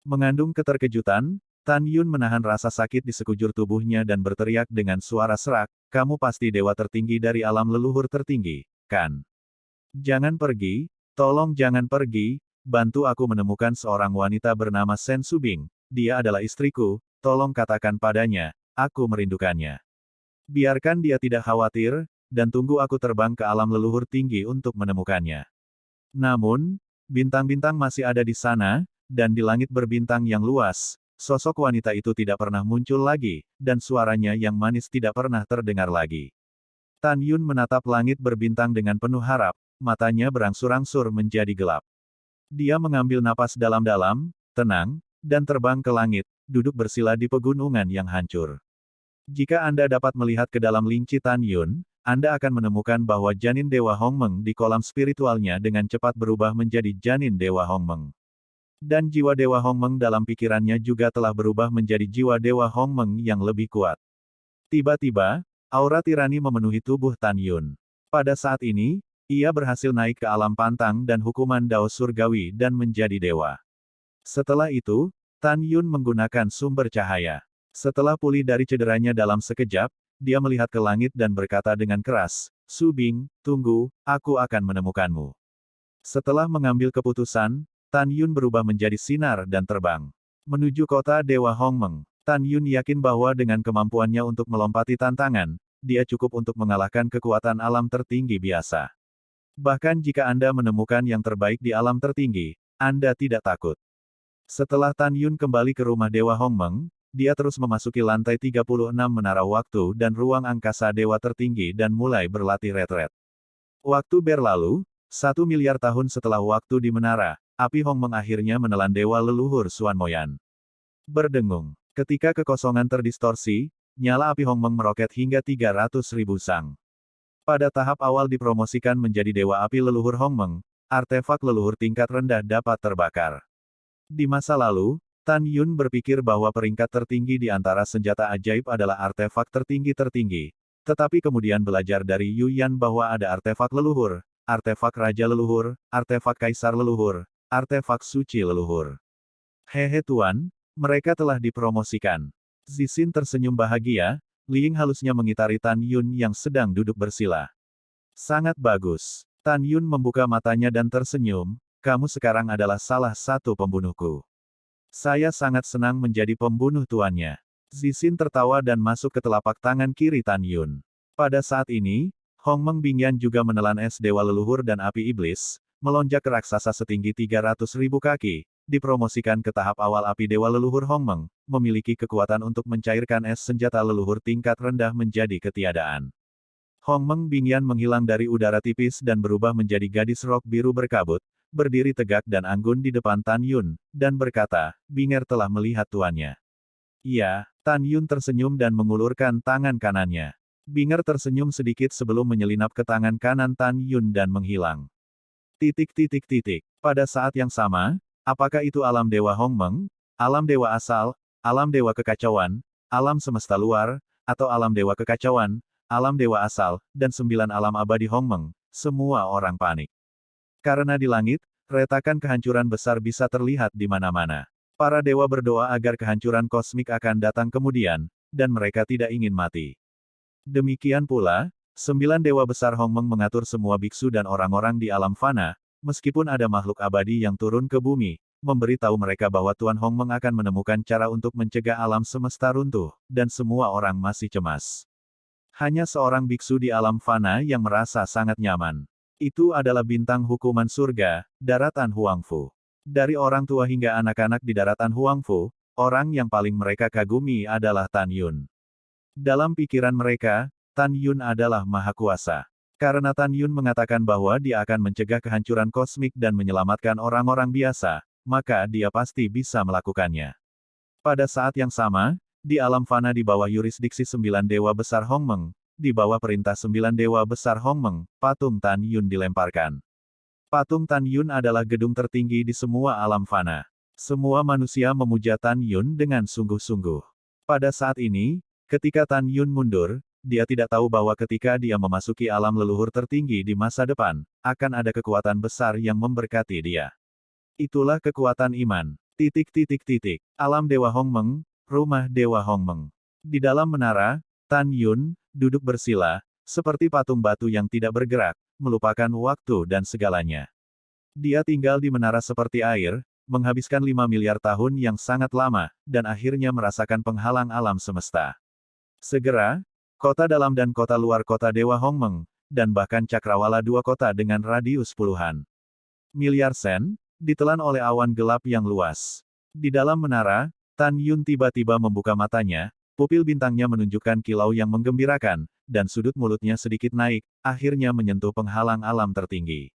Mengandung keterkejutan, Tan Yun menahan rasa sakit di sekujur tubuhnya dan berteriak dengan suara serak, "Kamu pasti dewa tertinggi dari alam leluhur tertinggi, kan? Jangan pergi, tolong jangan pergi, bantu aku menemukan seorang wanita bernama Sen Subing, dia adalah istriku, tolong katakan padanya, aku merindukannya. Biarkan dia tidak khawatir, dan tunggu aku terbang ke alam leluhur tinggi untuk menemukannya." Namun, bintang-bintang masih ada di sana, dan di langit berbintang yang luas, sosok wanita itu tidak pernah muncul lagi, dan suaranya yang manis tidak pernah terdengar lagi. Tan Yun menatap langit berbintang dengan penuh harap, matanya berangsur-angsur menjadi gelap. Dia mengambil napas dalam-dalam, tenang, dan terbang ke langit, duduk bersila di pegunungan yang hancur. Jika Anda dapat melihat ke dalam linci Tan Yun, Anda akan menemukan bahwa janin Dewa Hongmeng di kolam spiritualnya dengan cepat berubah menjadi janin Dewa Hongmeng. Dan jiwa Dewa Hongmeng dalam pikirannya juga telah berubah menjadi jiwa Dewa Hongmeng yang lebih kuat. Tiba-tiba, aura tirani memenuhi tubuh Tan Yun. Pada saat ini, ia berhasil naik ke alam pantang dan hukuman Dao Surgawi dan menjadi dewa. Setelah itu, Tan Yun menggunakan sumber cahaya. Setelah pulih dari cederanya dalam sekejap, dia melihat ke langit dan berkata dengan keras, "Subing, tunggu, aku akan menemukanmu." Setelah mengambil keputusan, Tan Yun berubah menjadi sinar dan terbang menuju kota Dewa Hongmeng. Tan Yun yakin bahwa dengan kemampuannya untuk melompati tantangan, dia cukup untuk mengalahkan kekuatan alam tertinggi biasa. Bahkan jika Anda menemukan yang terbaik di alam tertinggi, Anda tidak takut. Setelah Tan Yun kembali ke rumah Dewa Hongmeng, dia terus memasuki lantai 36 menara waktu dan ruang angkasa dewa tertinggi dan mulai berlatih retret. Waktu berlalu, 1 miliar tahun setelah waktu di menara, api Hongmeng akhirnya menelan dewa leluhur Xuan Moyan. Berdengung. Ketika kekosongan terdistorsi, nyala api Hongmeng meroket hingga 300.000 sang. Pada tahap awal dipromosikan menjadi dewa api leluhur Hongmeng, artefak leluhur tingkat rendah dapat terbakar. Di masa lalu, Tan Yun berpikir bahwa peringkat tertinggi di antara senjata ajaib adalah artefak tertinggi-tertinggi. Tetapi kemudian belajar dari Yu Yan bahwa ada artefak leluhur, artefak raja leluhur, artefak kaisar leluhur, artefak suci leluhur. Hehe tuan, mereka telah dipromosikan. Zixin tersenyum bahagia, Liying halusnya mengitari Tan Yun yang sedang duduk bersila. Sangat bagus. Tan Yun membuka matanya dan tersenyum, kamu sekarang adalah salah satu pembunuhku. Saya sangat senang menjadi pembunuh tuannya. Zixin tertawa dan masuk ke telapak tangan kiri Tan Yun. Pada saat ini, Hongmeng Bingyan juga menelan es dewa leluhur dan api iblis, melonjak ke raksasa setinggi 300.000 kaki, dipromosikan ke tahap awal api dewa leluhur Hongmeng, memiliki kekuatan untuk mencairkan es senjata leluhur tingkat rendah menjadi ketiadaan. Hongmeng Bingyan menghilang dari udara tipis dan berubah menjadi gadis rok biru berkabut, berdiri tegak dan anggun di depan Tan Yun, dan berkata, Binger telah melihat tuannya. Iya, Tan Yun tersenyum dan mengulurkan tangan kanannya. Binger tersenyum sedikit sebelum menyelinap ke tangan kanan Tan Yun dan menghilang. Pada saat yang sama, apakah itu alam dewa Hongmeng, alam dewa asal, alam dewa kekacauan, alam semesta luar, atau alam dewa kekacauan, alam dewa asal, dan 9 alam abadi Hongmeng, semua orang panik. Karena di langit, retakan kehancuran besar bisa terlihat di mana-mana. Para dewa berdoa agar kehancuran kosmik akan datang kemudian, dan mereka tidak ingin mati. Demikian pula, 9 dewa besar Hongmeng mengatur semua biksu dan orang-orang di alam fana, meskipun ada makhluk abadi yang turun ke bumi, memberitahu mereka bahwa Tuan Hongmeng akan menemukan cara untuk mencegah alam semesta runtuh, dan semua orang masih cemas. Hanya seorang biksu di alam fana yang merasa sangat nyaman. Itu adalah bintang hukuman surga, daratan Huangfu. Dari orang tua hingga anak-anak di daratan Huangfu, orang yang paling mereka kagumi adalah Tan Yun. Dalam pikiran mereka, Tan Yun adalah maha kuasa. Karena Tan Yun mengatakan bahwa dia akan mencegah kehancuran kosmik dan menyelamatkan orang-orang biasa, maka dia pasti bisa melakukannya. Pada saat yang sama, di alam fana di bawah yurisdiksi 9 dewa besar Hongmeng, di bawah perintah 9 dewa besar Hongmeng, patung Tan Yun dilemparkan. Patung Tan Yun adalah gedung tertinggi di semua alam fana. Semua manusia memuja Tan Yun dengan sungguh-sungguh. Pada saat ini, ketika Tan Yun mundur, dia tidak tahu bahwa ketika dia memasuki alam leluhur tertinggi di masa depan, akan ada kekuatan besar yang memberkati dia. Itulah kekuatan iman. Alam Dewa Hongmeng, Rumah Dewa Hongmeng. Di dalam menara, Tan Yun duduk bersila, seperti patung batu yang tidak bergerak, melupakan waktu dan segalanya. Dia tinggal di menara seperti air, menghabiskan 5 miliar tahun yang sangat lama, dan akhirnya merasakan penghalang alam semesta. Segera, kota dalam dan kota luar kota Dewa Hongmeng, dan bahkan cakrawala 2 kota dengan radius puluhan miliar sen, ditelan oleh awan gelap yang luas. Di dalam menara, Tan Yun tiba-tiba membuka matanya, pupil bintangnya menunjukkan kilau yang menggembirakan, dan sudut mulutnya sedikit naik, akhirnya menyentuh penghalang alam tertinggi.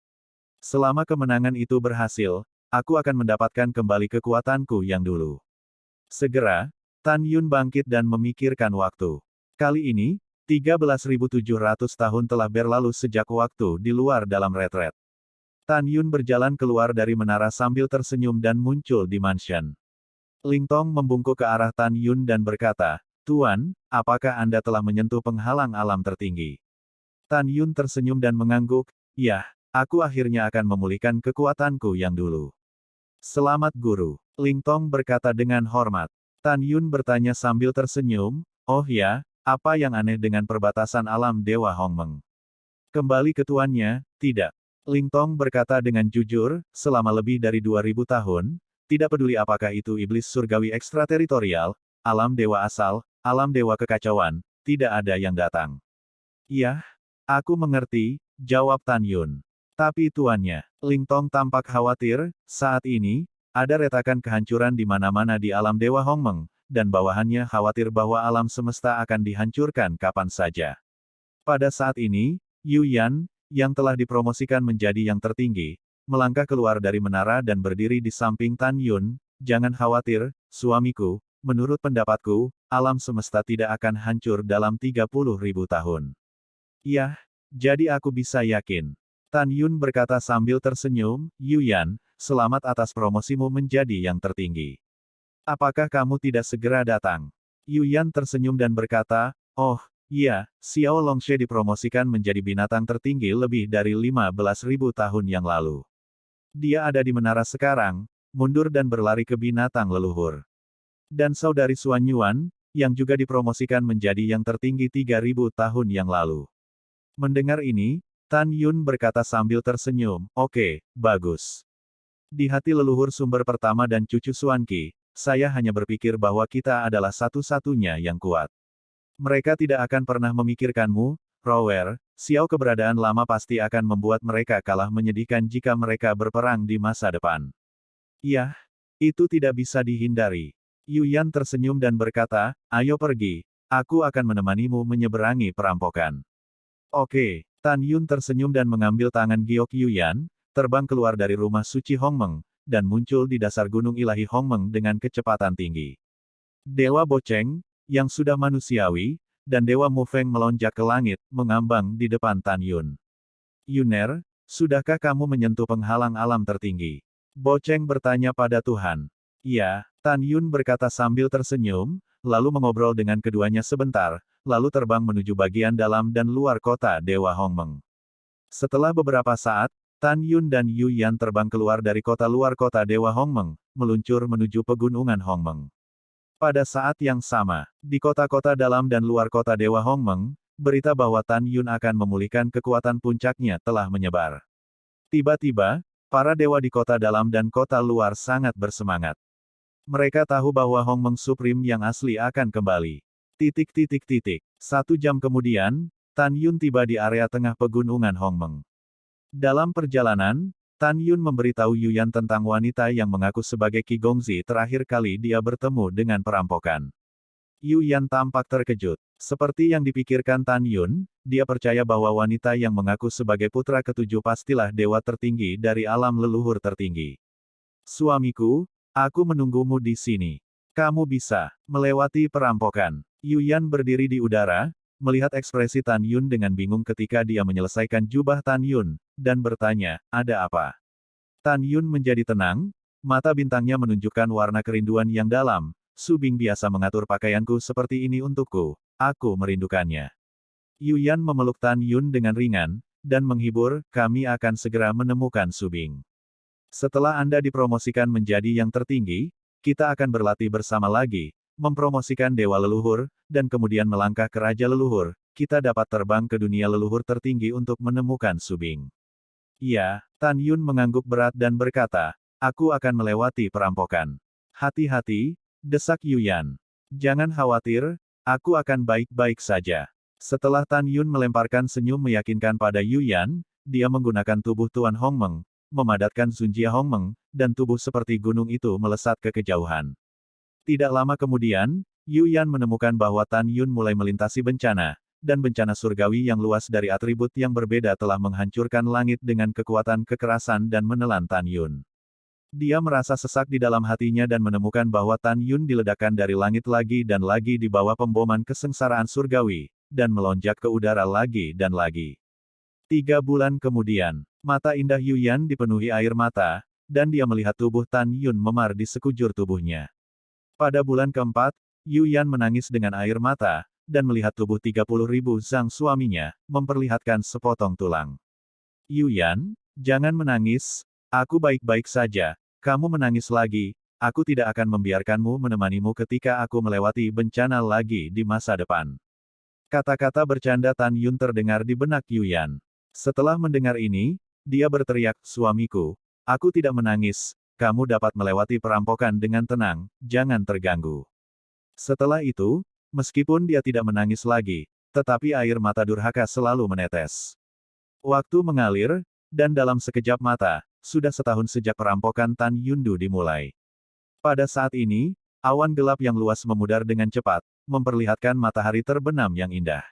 Selama kemenangan itu berhasil, aku akan mendapatkan kembali kekuatanku yang dulu. Segera, Tan Yun bangkit dan memikirkan waktu. Kali ini, 13.700 tahun telah berlalu sejak waktu di luar dalam retret. Tan Yun berjalan keluar dari menara sambil tersenyum dan muncul di mansion. Ling Tong membungkuk ke arah Tan Yun dan berkata, Tuan, apakah Anda telah menyentuh penghalang alam tertinggi? Tan Yun tersenyum dan mengangguk, ya, aku akhirnya akan memulihkan kekuatanku yang dulu. Selamat guru. Ling Tong berkata dengan hormat. Tan Yun bertanya sambil tersenyum, oh ya, apa yang aneh dengan perbatasan alam Dewa Hongmeng? Kembali ke tuannya, tidak. Ling Tong berkata dengan jujur, selama lebih dari 2000 tahun, tidak peduli apakah itu iblis surgawi ekstrateritorial, alam dewa asal, alam dewa kekacauan, tidak ada yang datang. Iya, aku mengerti, jawab Tan Yun. Tapi tuannya, Ling Tong tampak khawatir, saat ini, ada retakan kehancuran di mana-mana di alam Dewa Hongmeng, dan bawahannya khawatir bahwa alam semesta akan dihancurkan kapan saja. Pada saat ini, Yu Yan, yang telah dipromosikan menjadi yang tertinggi, melangkah keluar dari menara dan berdiri di samping Tan Yun, jangan khawatir, suamiku, menurut pendapatku, alam semesta tidak akan hancur dalam 30.000 tahun. Iya, jadi aku bisa yakin. Tan Yun berkata sambil tersenyum, Yu Yan, selamat atas promosimu menjadi yang tertinggi. Apakah kamu tidak segera datang? Yu Yan tersenyum dan berkata, oh, iya, Xiao Longshe dipromosikan menjadi binatang tertinggi lebih dari 15.000 tahun yang lalu. Dia ada di menara sekarang, mundur dan berlari ke binatang leluhur. Dan saudari Xuan Yuan, yang juga dipromosikan menjadi yang tertinggi 3.000 tahun yang lalu. Mendengar ini, Tan Yun berkata sambil tersenyum, oke, bagus. Di hati leluhur sumber pertama dan cucu Xuanqi, saya hanya berpikir bahwa kita adalah satu-satunya yang kuat. Mereka tidak akan pernah memikirkanmu, Rower. Xiao keberadaan lama pasti akan membuat mereka kalah menyedihkan jika mereka berperang di masa depan. Yah, itu tidak bisa dihindari. Yuyan tersenyum dan berkata, ayo pergi, aku akan menemanimu menyeberangi perampokan. Oke, Tan Yun tersenyum dan mengambil tangan Giok Yuyan, terbang keluar dari rumah suci Hongmeng, dan muncul di dasar gunung ilahi Hongmeng dengan kecepatan tinggi. Dewa Boceng, yang sudah manusiawi, dan Dewa Mufeng melonjak ke langit, mengambang di depan Tan Yun. Yuner, sudahkah kamu menyentuh penghalang alam tertinggi? Boceng bertanya pada Tuhan. Iya, Tan Yun berkata sambil tersenyum, lalu mengobrol dengan keduanya sebentar, lalu terbang menuju bagian dalam dan luar kota Dewa Hongmeng. Setelah beberapa saat, Tan Yun dan Yu Yan terbang keluar dari kota luar kota Dewa Hongmeng, meluncur menuju pegunungan Hongmeng. Pada saat yang sama, di kota-kota dalam dan luar kota Dewa Hongmeng, berita bahwa Tan Yun akan memulihkan kekuatan puncaknya telah menyebar. Tiba-tiba, para dewa di kota dalam dan kota luar sangat bersemangat. Mereka tahu bahwa Hongmeng Supreme yang asli akan kembali. 1 jam kemudian, Tan Yun tiba di area tengah pegunungan Hongmeng. Dalam perjalanan, Tan Yun memberitahu Yuyan tentang wanita yang mengaku sebagai Qi Gongzi terakhir kali dia bertemu dengan perampokan. Yuyan tampak terkejut. Seperti yang dipikirkan Tan Yun, dia percaya bahwa wanita yang mengaku sebagai putra ketujuh pastilah dewa tertinggi dari alam leluhur tertinggi. Suamiku, aku menunggumu di sini. Kamu bisa melewati perampokan. Yuyan berdiri di udara, melihat ekspresi Tan Yun dengan bingung ketika dia menyelesaikan jubah Tan Yun, dan bertanya, ada apa? Tan Yun menjadi tenang, mata bintangnya menunjukkan warna kerinduan yang dalam. Subing biasa mengatur pakaianku seperti ini untukku, aku merindukannya. Yuyan memeluk Tan Yun dengan ringan, dan menghibur, kami akan segera menemukan Subing. Setelah Anda dipromosikan menjadi yang tertinggi, kita akan berlatih bersama lagi, mempromosikan dewa leluhur, dan kemudian melangkah ke Raja Leluhur, kita dapat terbang ke dunia leluhur tertinggi untuk menemukan Subing. Ya, Tan Yun mengangguk berat dan berkata, aku akan melewati perampokan. Hati-hati, desak Yuyan. Jangan khawatir, aku akan baik-baik saja. Setelah Tan Yun melemparkan senyum meyakinkan pada Yuyan, dia menggunakan tubuh Tuan Hongmeng, memadatkan Zunjia Hongmeng, dan tubuh seperti gunung itu melesat ke kejauhan. Tidak lama kemudian, Yuyan menemukan bahwa Tan Yun mulai melintasi bencana, dan bencana surgawi yang luas dari atribut yang berbeda telah menghancurkan langit dengan kekuatan kekerasan dan menelan Tan Yun. Dia merasa sesak di dalam hatinya dan menemukan bahwa Tan Yun diledakkan dari langit lagi dan lagi di bawah pemboman kesengsaraan surgawi, dan melonjak ke udara lagi dan lagi. 3 bulan kemudian, mata indah Yuyan dipenuhi air mata, dan dia melihat tubuh Tan Yun memar di sekujur tubuhnya. Pada bulan keempat, Yuyan menangis dengan air mata, dan melihat tubuh 30.000 Zhang suaminya, memperlihatkan sepotong tulang. Yuyan, jangan menangis, aku baik-baik saja, kamu menangis lagi, aku tidak akan membiarkanmu menemanimu ketika aku melewati bencana lagi di masa depan. Kata-kata bercanda Tan Yun terdengar di benak Yuyan. Setelah mendengar ini, dia berteriak, suamiku, aku tidak menangis, kamu dapat melewati perampokan dengan tenang, jangan terganggu. Setelah itu, meskipun dia tidak menangis lagi, tetapi air mata durhaka selalu menetes. Waktu mengalir, dan dalam sekejap mata, sudah setahun sejak perampokan Tan Yundu dimulai. Pada saat ini, awan gelap yang luas memudar dengan cepat, memperlihatkan matahari terbenam yang indah.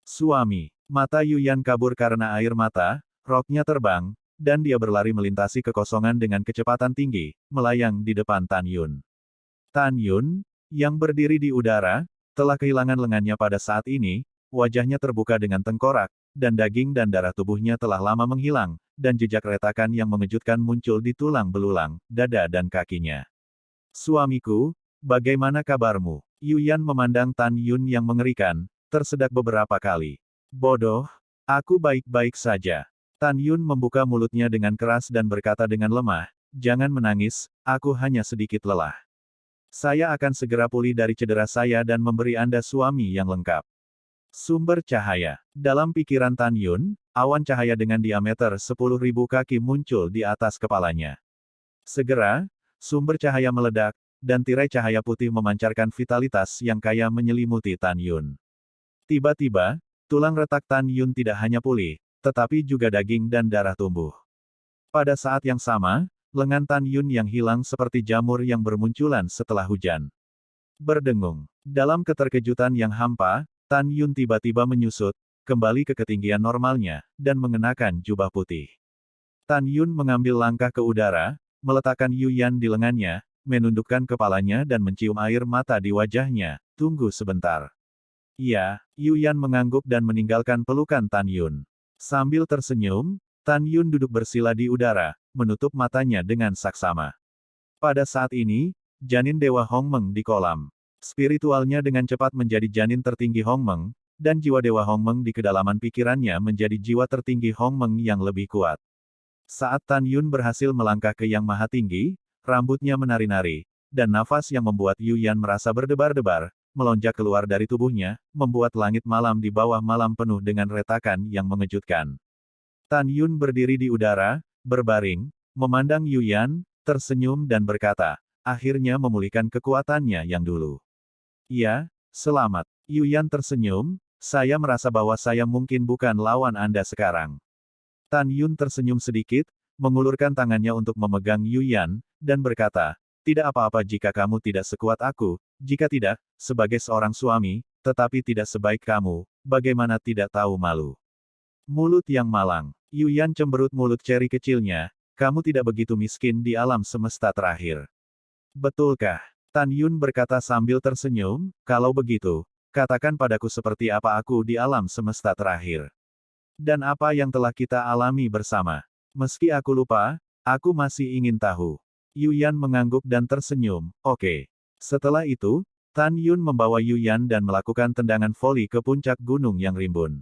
Suami, mata Yuyan kabur karena air mata, roknya terbang, dan dia berlari melintasi kekosongan dengan kecepatan tinggi, melayang di depan Tan Yun. Tan Yun, yang berdiri di udara, telah kehilangan lengannya pada saat ini, wajahnya terbuka dengan tengkorak, dan daging dan darah tubuhnya telah lama menghilang, dan jejak retakan yang mengejutkan muncul di tulang belulang, dada dan kakinya. Suamiku, bagaimana kabarmu? Yuyan memandang Tan Yun yang mengerikan, tersedak beberapa kali. Bodoh, aku baik-baik saja. Tan Yun membuka mulutnya dengan keras dan berkata dengan lemah, jangan menangis, aku hanya sedikit lelah. Saya akan segera pulih dari cedera saya dan memberi Anda suami yang lengkap. Sumber cahaya. Dalam pikiran Tan Yun, awan cahaya dengan diameter 10.000 kaki muncul di atas kepalanya. Segera, sumber cahaya meledak, dan tirai cahaya putih memancarkan vitalitas yang kaya menyelimuti Tan Yun. Tiba-tiba, tulang retak Tan Yun tidak hanya pulih, tetapi juga daging dan darah tumbuh. Pada saat yang sama, lengan Tan Yun yang hilang seperti jamur yang bermunculan setelah hujan. Berdengung. Dalam keterkejutan yang hampa, Tan Yun tiba-tiba menyusut, kembali ke ketinggian normalnya, dan mengenakan jubah putih. Tan Yun mengambil langkah ke udara, meletakkan Yuyan di lengannya, menundukkan kepalanya dan mencium air mata di wajahnya. Tunggu sebentar. Iya, Yuyan mengangguk dan meninggalkan pelukan Tan Yun. Sambil tersenyum, Tan Yun duduk bersila di udara, menutup matanya dengan saksama. Pada saat ini, janin Dewa Hongmeng di kolam spiritualnya dengan cepat menjadi janin tertinggi Hongmeng, dan jiwa Dewa Hongmeng di kedalaman pikirannya menjadi jiwa tertinggi Hongmeng yang lebih kuat. Saat Tan Yun berhasil melangkah ke Yang Maha Tinggi, rambutnya menari-nari, dan nafas yang membuat Yuyan merasa berdebar-debar, melonjak keluar dari tubuhnya, membuat langit malam di bawah malam penuh dengan retakan yang mengejutkan. Tan Yun berdiri di udara, berbaring, memandang Yuyan, tersenyum dan berkata, akhirnya memulihkan kekuatannya yang dulu. Iya, selamat. Yuyan tersenyum, saya merasa bahwa saya mungkin bukan lawan Anda sekarang. Tan Yun tersenyum sedikit, mengulurkan tangannya untuk memegang Yuyan, dan berkata, tidak apa-apa jika kamu tidak sekuat aku, jika tidak, sebagai seorang suami, tetapi tidak sebaik kamu, bagaimana tidak tahu malu. Mulut yang malang. Yuyan cemberut mulut ceri kecilnya, kamu tidak begitu miskin di alam semesta terakhir. Betulkah? Tan Yun berkata sambil tersenyum, kalau begitu, katakan padaku seperti apa aku di alam semesta terakhir. Dan apa yang telah kita alami bersama. Meski aku lupa, aku masih ingin tahu. Yuyan mengangguk dan tersenyum, oke. Setelah itu, Tan Yun membawa Yuyan dan melakukan tendangan voli ke puncak gunung yang rimbun.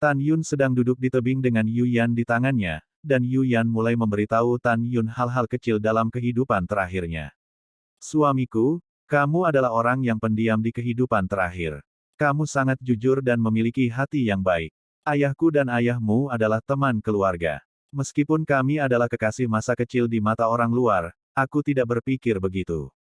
Tan Yun sedang duduk di tebing dengan Yuyan di tangannya, dan Yuyan mulai memberitahu Tan Yun hal-hal kecil dalam kehidupan terakhirnya. Suamiku, kamu adalah orang yang pendiam di kehidupan terakhir. Kamu sangat jujur dan memiliki hati yang baik. Ayahku dan ayahmu adalah teman keluarga. Meskipun kami adalah kekasih masa kecil di mata orang luar, aku tidak berpikir begitu.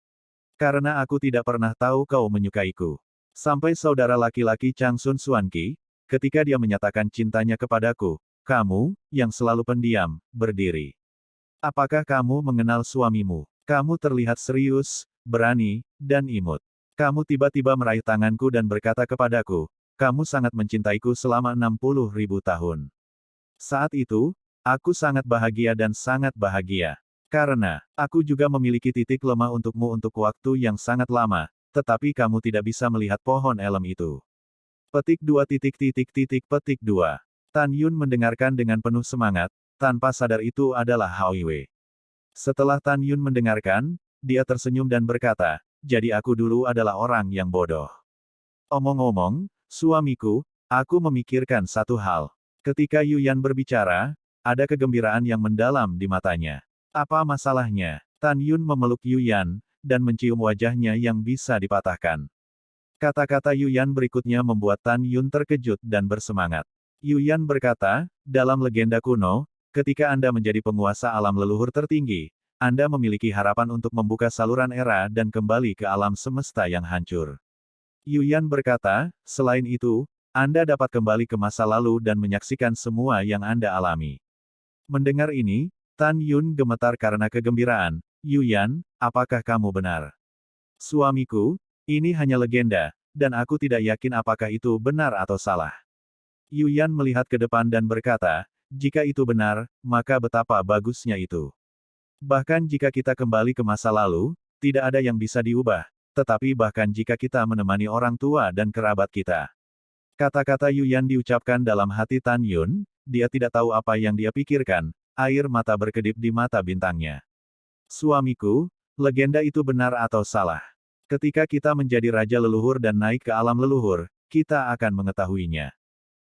Karena aku tidak pernah tahu kau menyukaiku. Sampai saudara laki-laki Chang Sun Xuanqi, ketika dia menyatakan cintanya kepadaku, kamu, yang selalu pendiam, berdiri. Apakah kamu mengenal suamimu? Kamu terlihat serius, berani, dan imut. Kamu tiba-tiba meraih tanganku dan berkata kepadaku, kamu sangat mencintaiku selama 60.000 tahun. Saat itu, aku sangat bahagia dan sangat bahagia. Karena, aku juga memiliki titik lemah untukmu untuk waktu yang sangat lama, tetapi kamu tidak bisa melihat pohon elem itu. Petik 2. Petik 2. Tan Yun mendengarkan dengan penuh semangat, tanpa sadar itu adalah Hao Wei. Setelah Tan Yun mendengarkan, dia tersenyum dan berkata, jadi aku dulu adalah orang yang bodoh. Omong-omong, suamiku, aku memikirkan satu hal. Ketika Yuyan berbicara, ada kegembiraan yang mendalam di matanya. Apa masalahnya? Tan Yun memeluk Yuyan, dan mencium wajahnya yang bisa dipatahkan. Kata-kata Yuyan berikutnya membuat Tan Yun terkejut dan bersemangat. Yuyan berkata, dalam legenda kuno, ketika Anda menjadi penguasa alam leluhur tertinggi, Anda memiliki harapan untuk membuka saluran era dan kembali ke alam semesta yang hancur. Yuyan berkata, selain itu, Anda dapat kembali ke masa lalu dan menyaksikan semua yang Anda alami. Mendengar ini, Tan Yun gemetar karena kegembiraan. Yuyan, apakah kamu benar? Suamiku, ini hanya legenda, dan aku tidak yakin apakah itu benar atau salah. Yuyan melihat ke depan dan berkata, jika itu benar, maka betapa bagusnya itu. Bahkan jika kita kembali ke masa lalu, tidak ada yang bisa diubah. Tetapi bahkan jika kita menemani orang tua dan kerabat kita. Kata-kata Yuyan diucapkan dalam hati Tan Yun, dia tidak tahu apa yang dia pikirkan, air mata berkedip di mata bintangnya. Suamiku, legenda itu benar atau salah? Ketika kita menjadi raja leluhur dan naik ke alam leluhur, kita akan mengetahuinya.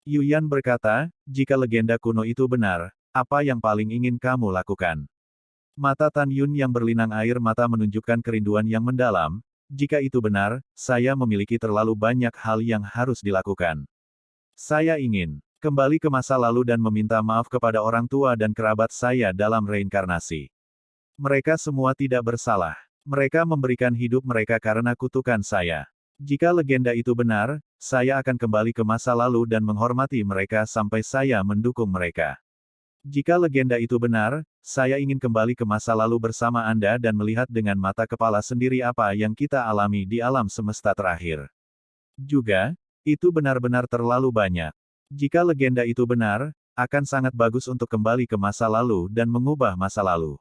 Yuyan berkata, jika legenda kuno itu benar, apa yang paling ingin kamu lakukan? Mata Tan Yun yang berlinang air mata menunjukkan kerinduan yang mendalam. Jika itu benar, saya memiliki terlalu banyak hal yang harus dilakukan. Saya ingin kembali ke masa lalu dan meminta maaf kepada orang tua dan kerabat saya dalam reinkarnasi. Mereka semua tidak bersalah. Mereka memberikan hidup mereka karena kutukan saya. Jika legenda itu benar, saya akan kembali ke masa lalu dan menghormati mereka sampai saya mendukung mereka. Jika legenda itu benar, saya ingin kembali ke masa lalu bersama Anda dan melihat dengan mata kepala sendiri apa yang kita alami di alam semesta terakhir. Juga, itu benar-benar terlalu banyak. Jika legenda itu benar, akan sangat bagus untuk kembali ke masa lalu dan mengubah masa lalu.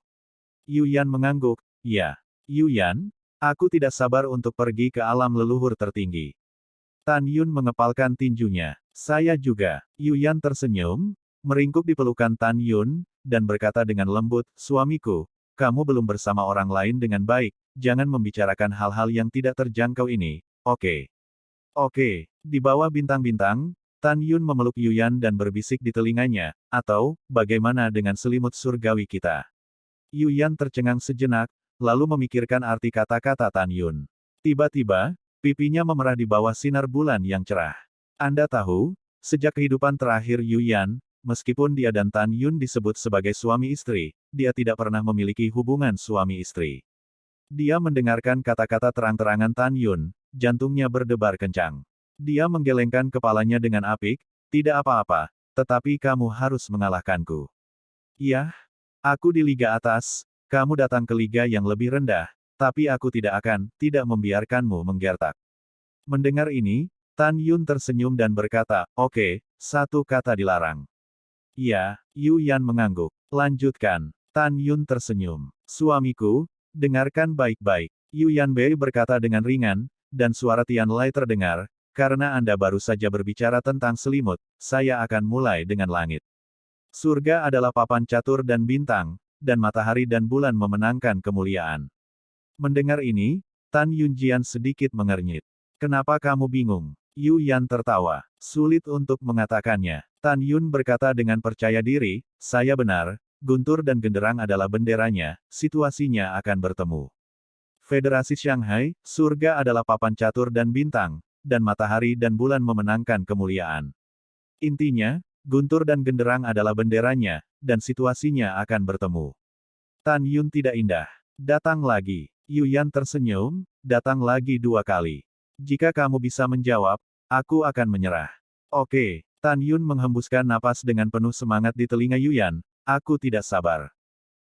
Yu Yan mengangguk, ya. Yu Yan, aku tidak sabar untuk pergi ke alam leluhur tertinggi. Tan Yun mengepalkan tinjunya. Saya juga. Yu Yan tersenyum, meringkuk di pelukan Tan Yun, dan berkata dengan lembut, suamiku, kamu belum bersama orang lain dengan baik, jangan membicarakan hal-hal yang tidak terjangkau ini, oke? Oke, di bawah bintang-bintang, Tan Yun memeluk Yu Yan dan berbisik di telinganya, atau, bagaimana dengan selimut surgawi kita? Yu Yan tercengang sejenak, lalu memikirkan arti kata-kata Tan Yun. Tiba-tiba, pipinya memerah di bawah sinar bulan yang cerah. Anda tahu, sejak kehidupan terakhir Yu Yan, meskipun dia dan Tan Yun disebut sebagai suami istri, dia tidak pernah memiliki hubungan suami istri. Dia mendengarkan kata-kata terang-terangan Tan Yun, jantungnya berdebar kencang. Dia menggelengkan kepalanya dengan apik, tidak apa-apa, tetapi kamu harus mengalahkanku. Iya, aku di liga atas, kamu datang ke liga yang lebih rendah, tapi aku tidak membiarkanmu menggertak. Mendengar ini, Tan Yun tersenyum dan berkata, oke, satu kata dilarang. Iya, Yu Yan mengangguk. Lanjutkan. Tan Yun tersenyum. Suamiku, dengarkan baik-baik. Yu Yan Bei berkata dengan ringan, dan suara Tian Lai terdengar, karena Anda baru saja berbicara tentang selimut, saya akan mulai dengan langit. Surga adalah papan catur dan bintang, dan matahari dan bulan memenangkan kemuliaan. Mendengar ini, Tan Yunjian sedikit mengernyit. Kenapa kamu bingung? Yu Yan tertawa. Sulit untuk mengatakannya. Tan Yun berkata dengan percaya diri, saya benar, guntur dan genderang adalah benderanya, situasinya akan bertemu. Federasi Shanghai, surga adalah papan catur dan bintang, dan matahari dan bulan memenangkan kemuliaan. Intinya, guntur dan genderang adalah benderanya, dan situasinya akan bertemu. Tan Yun tidak indah. Datang lagi. Yu Yan tersenyum, datang lagi 2 kali. Jika kamu bisa menjawab, aku akan menyerah. Oke, Tan Yun menghembuskan napas dengan penuh semangat di telinga Yu Yan, aku tidak sabar.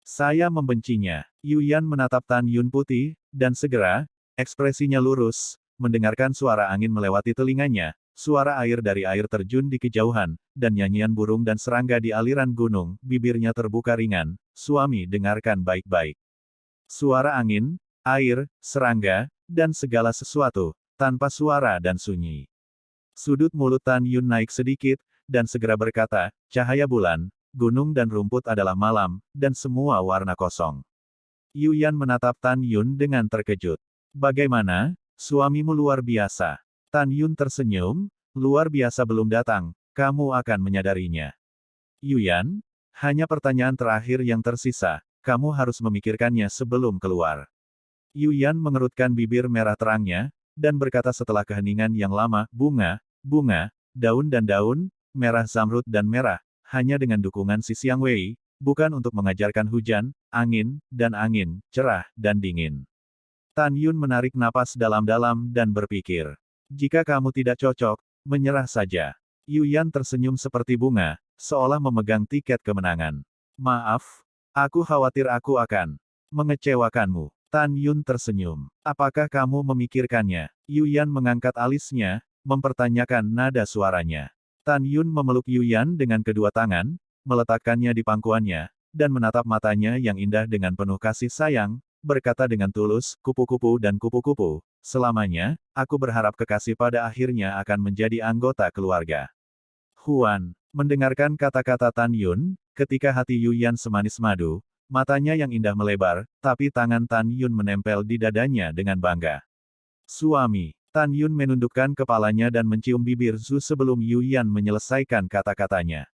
Saya membencinya. Yu Yan menatap Tan Yun putih, dan segera, ekspresinya lurus, mendengarkan suara angin melewati telinganya, suara air dari air terjun di kejauhan, dan nyanyian burung dan serangga di aliran gunung, bibirnya terbuka ringan, suami dengarkan baik-baik. Suara angin, air, serangga, dan segala sesuatu, tanpa suara dan sunyi. Sudut mulut Tan Yun naik sedikit, dan segera berkata, cahaya bulan, gunung dan rumput adalah malam, dan semua warna kosong. Yu Yan menatap Tan Yun dengan terkejut. Bagaimana? Suamimu luar biasa. Tan Yun tersenyum, luar biasa belum datang, kamu akan menyadarinya. Yu Yan, hanya pertanyaan terakhir yang tersisa, kamu harus memikirkannya sebelum keluar. Yu Yan mengerutkan bibir merah terangnya, dan berkata setelah keheningan yang lama, bunga, daun dan daun, merah zamrud dan merah, hanya dengan dukungan si Xiang Wei, bukan untuk mengajarkan hujan, angin, cerah, dan dingin. Tan Yun menarik napas dalam-dalam dan berpikir. Jika kamu tidak cocok, menyerah saja. Yu Yan tersenyum seperti bunga, seolah memegang tiket kemenangan. Maaf, aku khawatir aku akan mengecewakanmu. Tan Yun tersenyum. Apakah kamu memikirkannya? Yu Yan mengangkat alisnya, mempertanyakan nada suaranya. Tan Yun memeluk Yu Yan dengan kedua tangan, meletakkannya di pangkuannya, dan menatap matanya yang indah dengan penuh kasih sayang, berkata dengan tulus, kupu-kupu dan kupu-kupu, selamanya, aku berharap kekasih pada akhirnya akan menjadi anggota keluarga. Huan, mendengarkan kata-kata Tan Yun, ketika hati Yu Yan semanis madu, matanya yang indah melebar, tapi tangan Tan Yun menempel di dadanya dengan bangga. Suami. Tan Yun menundukkan kepalanya dan mencium bibir Zhu sebelum Yu Yan menyelesaikan kata-katanya.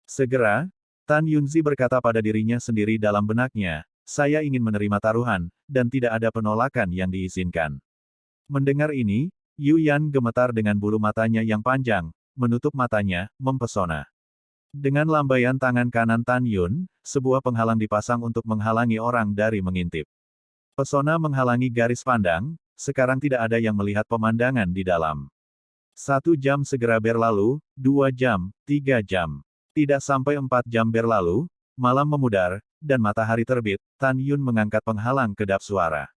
Segera, Tan Yunzi berkata pada dirinya sendiri dalam benaknya, saya ingin menerima taruhan, dan tidak ada penolakan yang diizinkan. Mendengar ini, Yu Yan gemetar dengan bulu matanya yang panjang, menutup matanya, mempesona. Dengan lambaian tangan kanan Tan Yun, sebuah penghalang dipasang untuk menghalangi orang dari mengintip. Pesona menghalangi garis pandang, sekarang tidak ada yang melihat pemandangan di dalam. 1 jam segera berlalu, 2 jam, 3 jam. Tidak sampai 4 jam berlalu, malam memudar, dan matahari terbit, Tan Yun mengangkat penghalang kedap suara.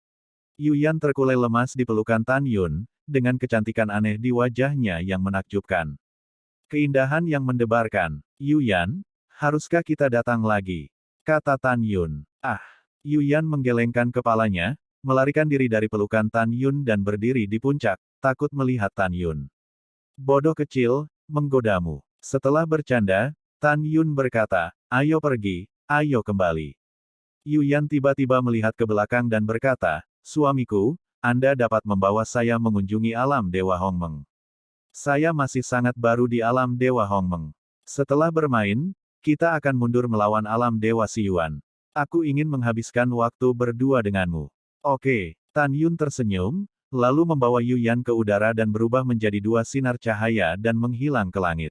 Yuyan terkulai lemas di pelukan Tan Yun, dengan kecantikan aneh di wajahnya yang menakjubkan. Keindahan yang mendebarkan. Yuyan, haruskah kita datang lagi? Kata Tan Yun. Ah! Yuyan menggelengkan kepalanya, melarikan diri dari pelukan Tan Yun dan berdiri di puncak, takut melihat Tan Yun. Bodoh kecil, menggodamu. Setelah bercanda, Tan Yun berkata, ayo pergi, ayo kembali. Yuyan tiba-tiba melihat ke belakang dan berkata, suamiku, Anda dapat membawa saya mengunjungi alam Dewa Hongmeng. Saya masih sangat baru di alam Dewa Hongmeng. Setelah bermain, kita akan mundur melawan alam Dewa Siyuan. Aku ingin menghabiskan waktu berdua denganmu. Oke, Tan Yun tersenyum, lalu membawa Yuyan ke udara dan berubah menjadi 2 sinar cahaya dan menghilang ke langit.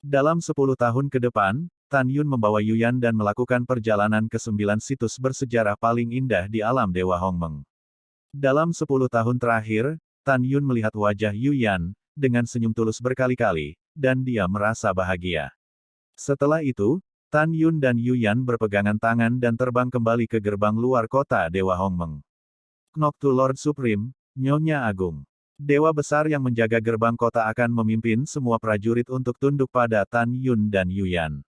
Dalam 10 tahun ke depan, Tan Yun membawa Yuyan dan melakukan perjalanan ke 9 situs bersejarah paling indah di alam Dewa Hongmeng. Dalam 10 tahun terakhir, Tan Yun melihat wajah Yuyan, dengan senyum tulus berkali-kali, dan dia merasa bahagia. Setelah itu, Tan Yun dan Yuyan berpegangan tangan dan terbang kembali ke gerbang luar kota Dewa Hongmeng. Noktu Lord Supreme, Nyonya Agung. Dewa besar yang menjaga gerbang kota akan memimpin semua prajurit untuk tunduk pada Tan Yun dan Yuyan.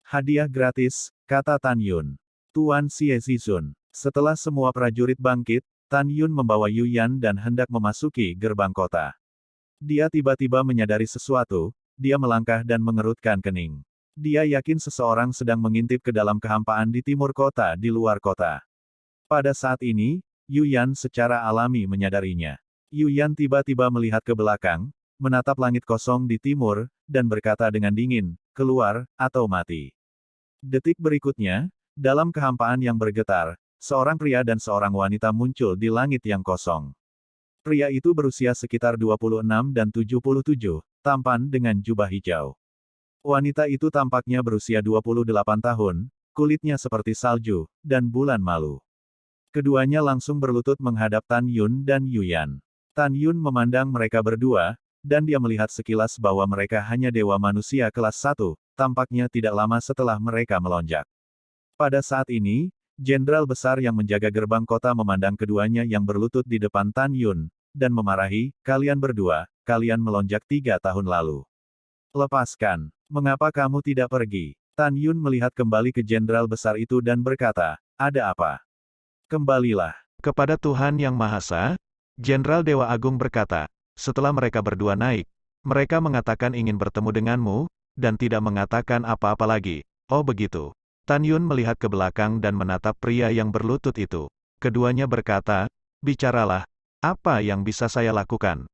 Hadiah gratis, kata Tan Yun. Tuan Xie Zizun. Setelah semua prajurit bangkit, Tan Yun membawa Yuyan dan hendak memasuki gerbang kota. Dia tiba-tiba menyadari sesuatu, dia melangkah dan mengerutkan kening. Dia yakin seseorang sedang mengintip ke dalam kehampaan di timur kota di luar kota. Pada saat ini, Yuyan secara alami menyadarinya. Yuyan tiba-tiba melihat ke belakang, menatap langit kosong di timur, dan berkata dengan dingin, keluar, atau mati. Detik berikutnya, dalam kehampaan yang bergetar, seorang pria dan seorang wanita muncul di langit yang kosong. Pria itu berusia sekitar 26 dan 77, tampan dengan jubah hijau. Wanita itu tampaknya berusia 28 tahun, kulitnya seperti salju, dan bulan malu. Keduanya langsung berlutut menghadap Tan Yun dan Yuyan. Tan Yun memandang mereka berdua, dan dia melihat sekilas bahwa mereka hanya dewa manusia kelas 1, tampaknya tidak lama setelah mereka melonjak. Pada saat ini, Jenderal besar yang menjaga gerbang kota memandang keduanya yang berlutut di depan Tan Yun, dan memarahi, kalian berdua, kalian melonjak 3 tahun lalu. Lepaskan. Mengapa kamu tidak pergi? Tan Yun melihat kembali ke jenderal besar itu dan berkata, ada apa? Kembalilah. Kepada Tuhan Yang Maha Esa, Jenderal Dewa Agung berkata, setelah mereka berdua naik, mereka mengatakan ingin bertemu denganmu, dan tidak mengatakan apa-apa lagi. Oh begitu. Tan Yun melihat ke belakang dan menatap pria yang berlutut itu. Keduanya berkata, bicaralah, apa yang bisa saya lakukan?